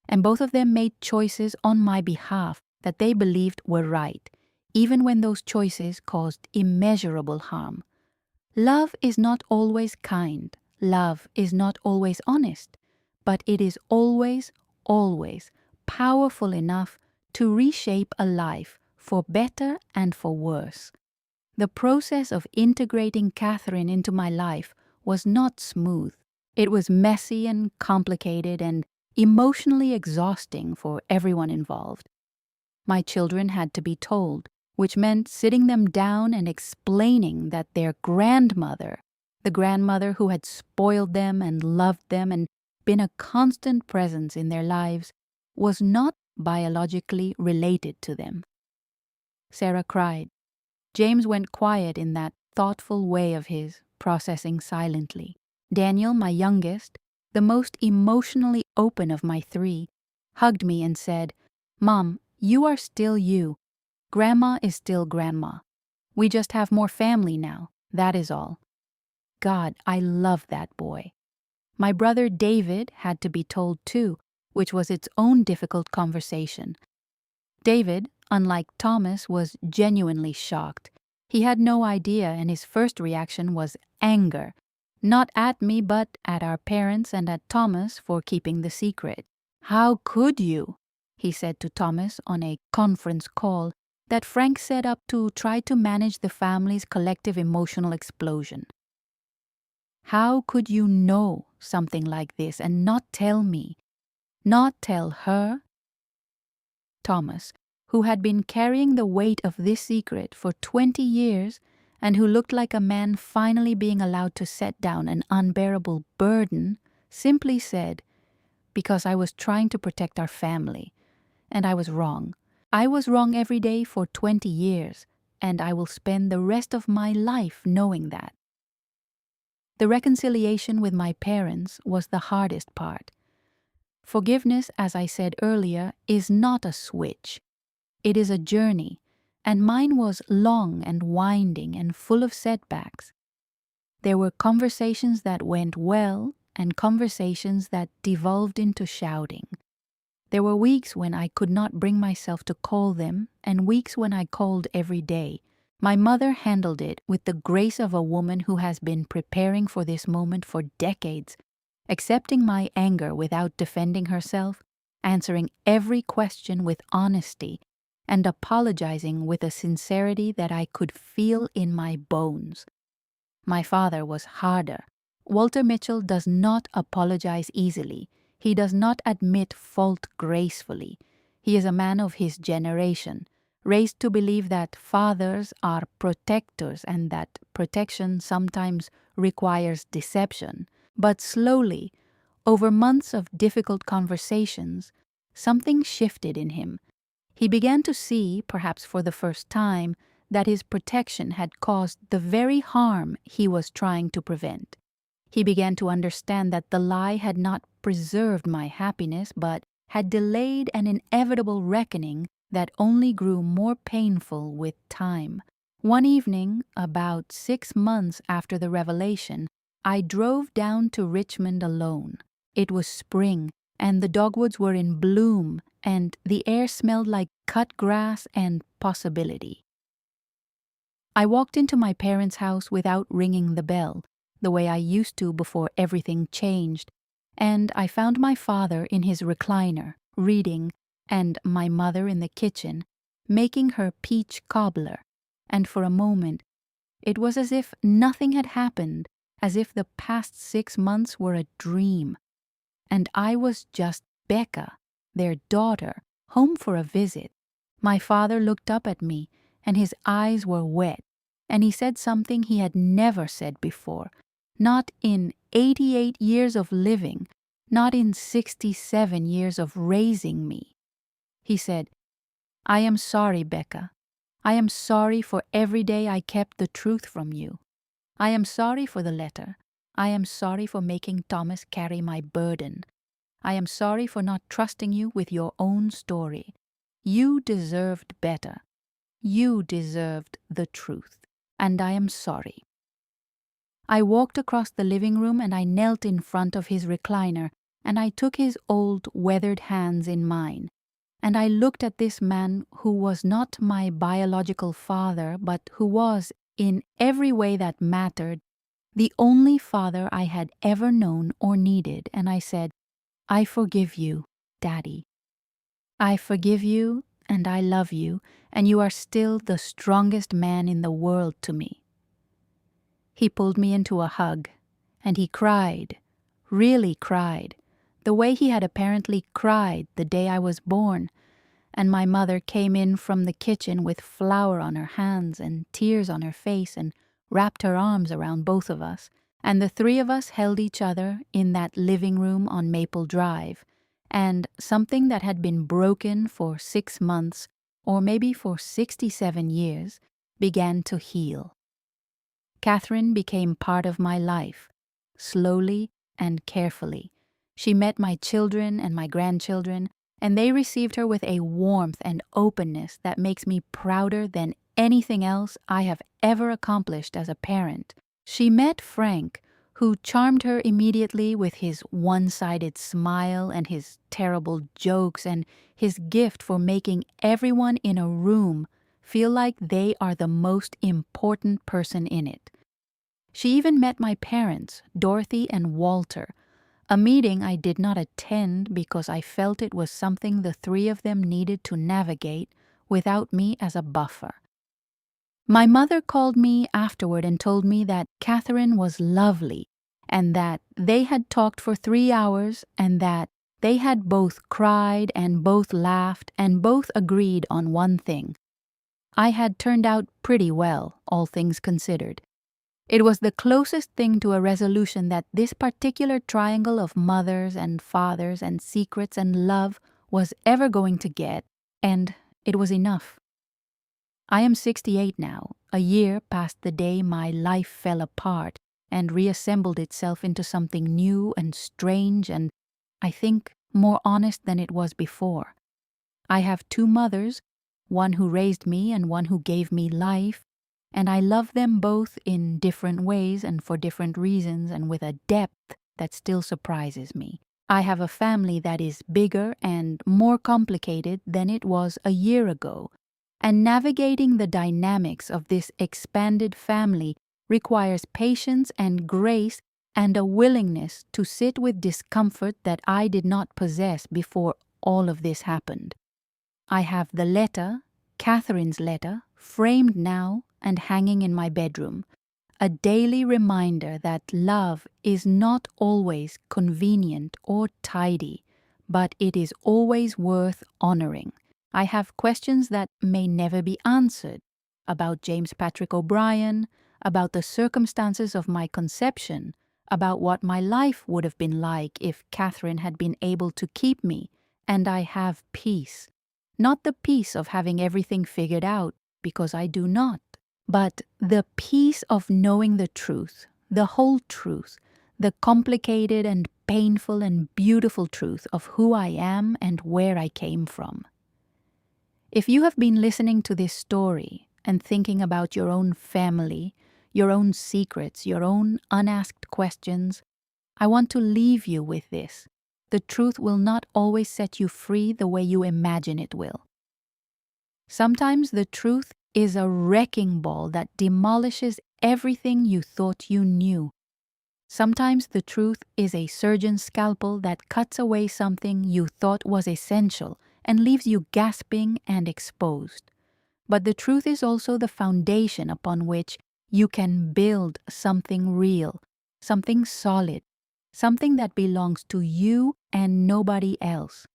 And both of them made choices on my behalf that they believed were right, even when those choices caused immeasurable harm. Love is not always kind. Love is not always honest. But it is always, always powerful enough to reshape a life for better and for worse. The process of integrating Catherine into my life was not smooth. It was messy and complicated and emotionally exhausting for everyone involved. My children had to be told, which meant sitting them down and explaining that their grandmother, the grandmother who had spoiled them and loved them and been a constant presence in their lives, was not biologically related to them. Sarah cried. James went quiet in that thoughtful way of his, processing silently. Daniel, my youngest, the most emotionally open of my three, hugged me and said, "Mom, you are still you. Grandma is still Grandma. We just have more family now, that is all." God, I love that boy. My brother David had to be told too, which was its own difficult conversation. David, unlike Thomas, was genuinely shocked. He had no idea, and his first reaction was anger. Not at me, but at our parents and at Thomas for keeping the secret. "How could you?" he said to Thomas on a conference call that Frank set up to try to manage the family's collective emotional explosion. "How could you know something like this and not tell me? Not tell her?" Thomas, who had been carrying the weight of this secret for 20 years and who looked like a man finally being allowed to set down an unbearable burden, simply said, "Because I was trying to protect our family, and I was wrong. I was wrong every day for 20 years, and I will spend the rest of my life knowing that." The reconciliation with my parents was the hardest part. Forgiveness, as I said earlier, is not a switch. It is a journey, and mine was long and winding and full of setbacks. There were conversations that went well and conversations that devolved into shouting. There were weeks when I could not bring myself to call them, and weeks when I called every day. My mother handled it with the grace of a woman who has been preparing for this moment for decades, accepting my anger without defending herself, answering every question with honesty, and apologizing with a sincerity that I could feel in my bones. My father was harder. Walter Mitchell does not apologize easily. He does not admit fault gracefully. He is a man of his generation, raised to believe that fathers are protectors and that protection sometimes requires deception. But slowly, over months of difficult conversations, something shifted in him. He began to see, perhaps for the first time, that his protection had caused the very harm he was trying to prevent. He began to understand that the lie had not preserved my happiness, but had delayed an inevitable reckoning that only grew more painful with time. One evening, about 6 months after the revelation, I drove down to Richmond alone. It was spring, and the dogwoods were in bloom, and the air smelled like cut grass and possibility. I walked into my parents' house without ringing the bell, the way I used to before everything changed, and I found my father in his recliner, reading, and my mother in the kitchen, making her peach cobbler, and for a moment it was as if nothing had happened, as if the past 6 months were a dream, and I was just Becca, their daughter, home for a visit. My father looked up at me, and his eyes were wet, and he said something he had never said before, not in 88 years of living, not in 67 years of raising me. He said, "I am sorry, Becca. I am sorry for every day I kept the truth from you. I am sorry for the letter. I am sorry for making Thomas carry my burden. I am sorry for not trusting you with your own story. You deserved better. You deserved the truth. And I am sorry. I walked across the living room and I knelt in front of his recliner and I took his old, weathered hands in mine. And I looked at this man who was not my biological father, but who was, in every way that mattered, the only father I had ever known or needed, and I said, I forgive you, Daddy. I forgive you, and I love you, and you are still the strongest man in the world to me. He pulled me into a hug, and he cried, really cried, the way he had apparently cried the day I was born, and my mother came in from the kitchen with flour on her hands and tears on her face and wrapped her arms around both of us, and the three of us held each other in that living room on Maple Drive, and something that had been broken for 6 months, or maybe for 67 years, began to heal. Catherine became part of my life, slowly and carefully. She met my children and my grandchildren, and they received her with a warmth and openness that makes me prouder than anything else I have ever accomplished as a parent. She met Frank, who charmed her immediately with his one-sided smile and his terrible jokes and his gift for making everyone in a room feel like they are the most important person in it. She even met my parents, Dorothy and Walter, a meeting I did not attend because I felt it was something the three of them needed to navigate without me as a buffer. My mother called me afterward and told me that Catherine was lovely and that they had talked for 3 hours and that they had both cried and both laughed and both agreed on one thing. I had turned out pretty well, all things considered. It was the closest thing to a resolution that this particular triangle of mothers and fathers and secrets and love was ever going to get, and it was enough. I am 68 now, a year past the day my life fell apart and reassembled itself into something new and strange and, I think, more honest than it was before. I have 2 mothers, one who raised me and one who gave me life, and I love them both in different ways and for different reasons and with a depth that still surprises me. I have a family that is bigger and more complicated than it was a year ago, and navigating the dynamics of this expanded family requires patience and grace and a willingness to sit with discomfort that I did not possess before all of this happened. I have the letter, Catherine's letter, framed now and hanging in my bedroom, a daily reminder that love is not always convenient or tidy, but it is always worth honoring. I have questions that may never be answered about James Patrick O'Brien, about the circumstances of my conception, about what my life would have been like if Catherine had been able to keep me, and I have peace. Not the peace of having everything figured out, because I do not, but the peace of knowing the truth, the whole truth, the complicated and painful and beautiful truth of who I am and where I came from. If you have been listening to this story and thinking about your own family, your own secrets, your own unasked questions, I want to leave you with this. The truth will not always set you free the way you imagine it will. Sometimes the truth is a wrecking ball that demolishes everything you thought you knew. Sometimes the truth is a surgeon's scalpel that cuts away something you thought was essential and leaves you gasping and exposed. But the truth is also the foundation upon which you can build something real, something solid, something that belongs to you and nobody else.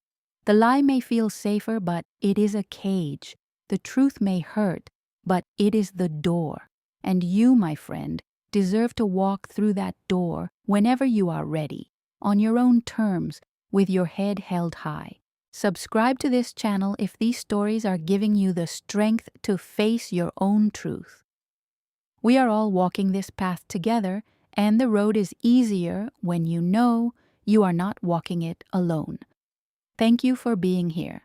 The lie may feel safer, but it is a cage. The truth may hurt, but it is the door. And you, my friend, deserve to walk through that door whenever you are ready, on your own terms, with your head held high. Subscribe to this channel if these stories are giving you the strength to face your own truth. We are all walking this path together, and the road is easier when you know you are not walking it alone. Thank you for being here.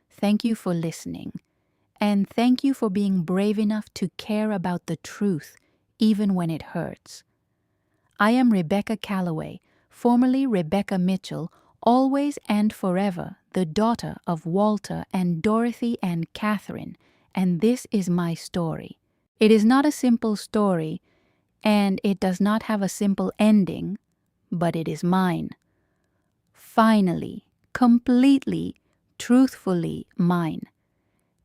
Thank you for listening. And thank you for being brave enough to care about the truth, even when it hurts. I am Rebecca Calloway, formerly Rebecca Mitchell, always and forever the daughter of Walter and Dorothy and Catherine, and this is my story. It is not a simple story, and it does not have a simple ending, but it is mine. Finally, completely, truthfully mine.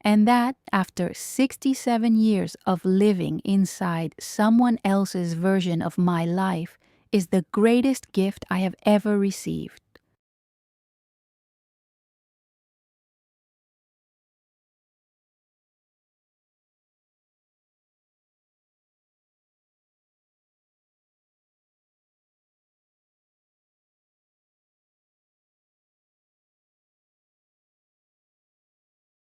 And that after 67 years of living inside someone else's version of my life is the greatest gift I have ever received.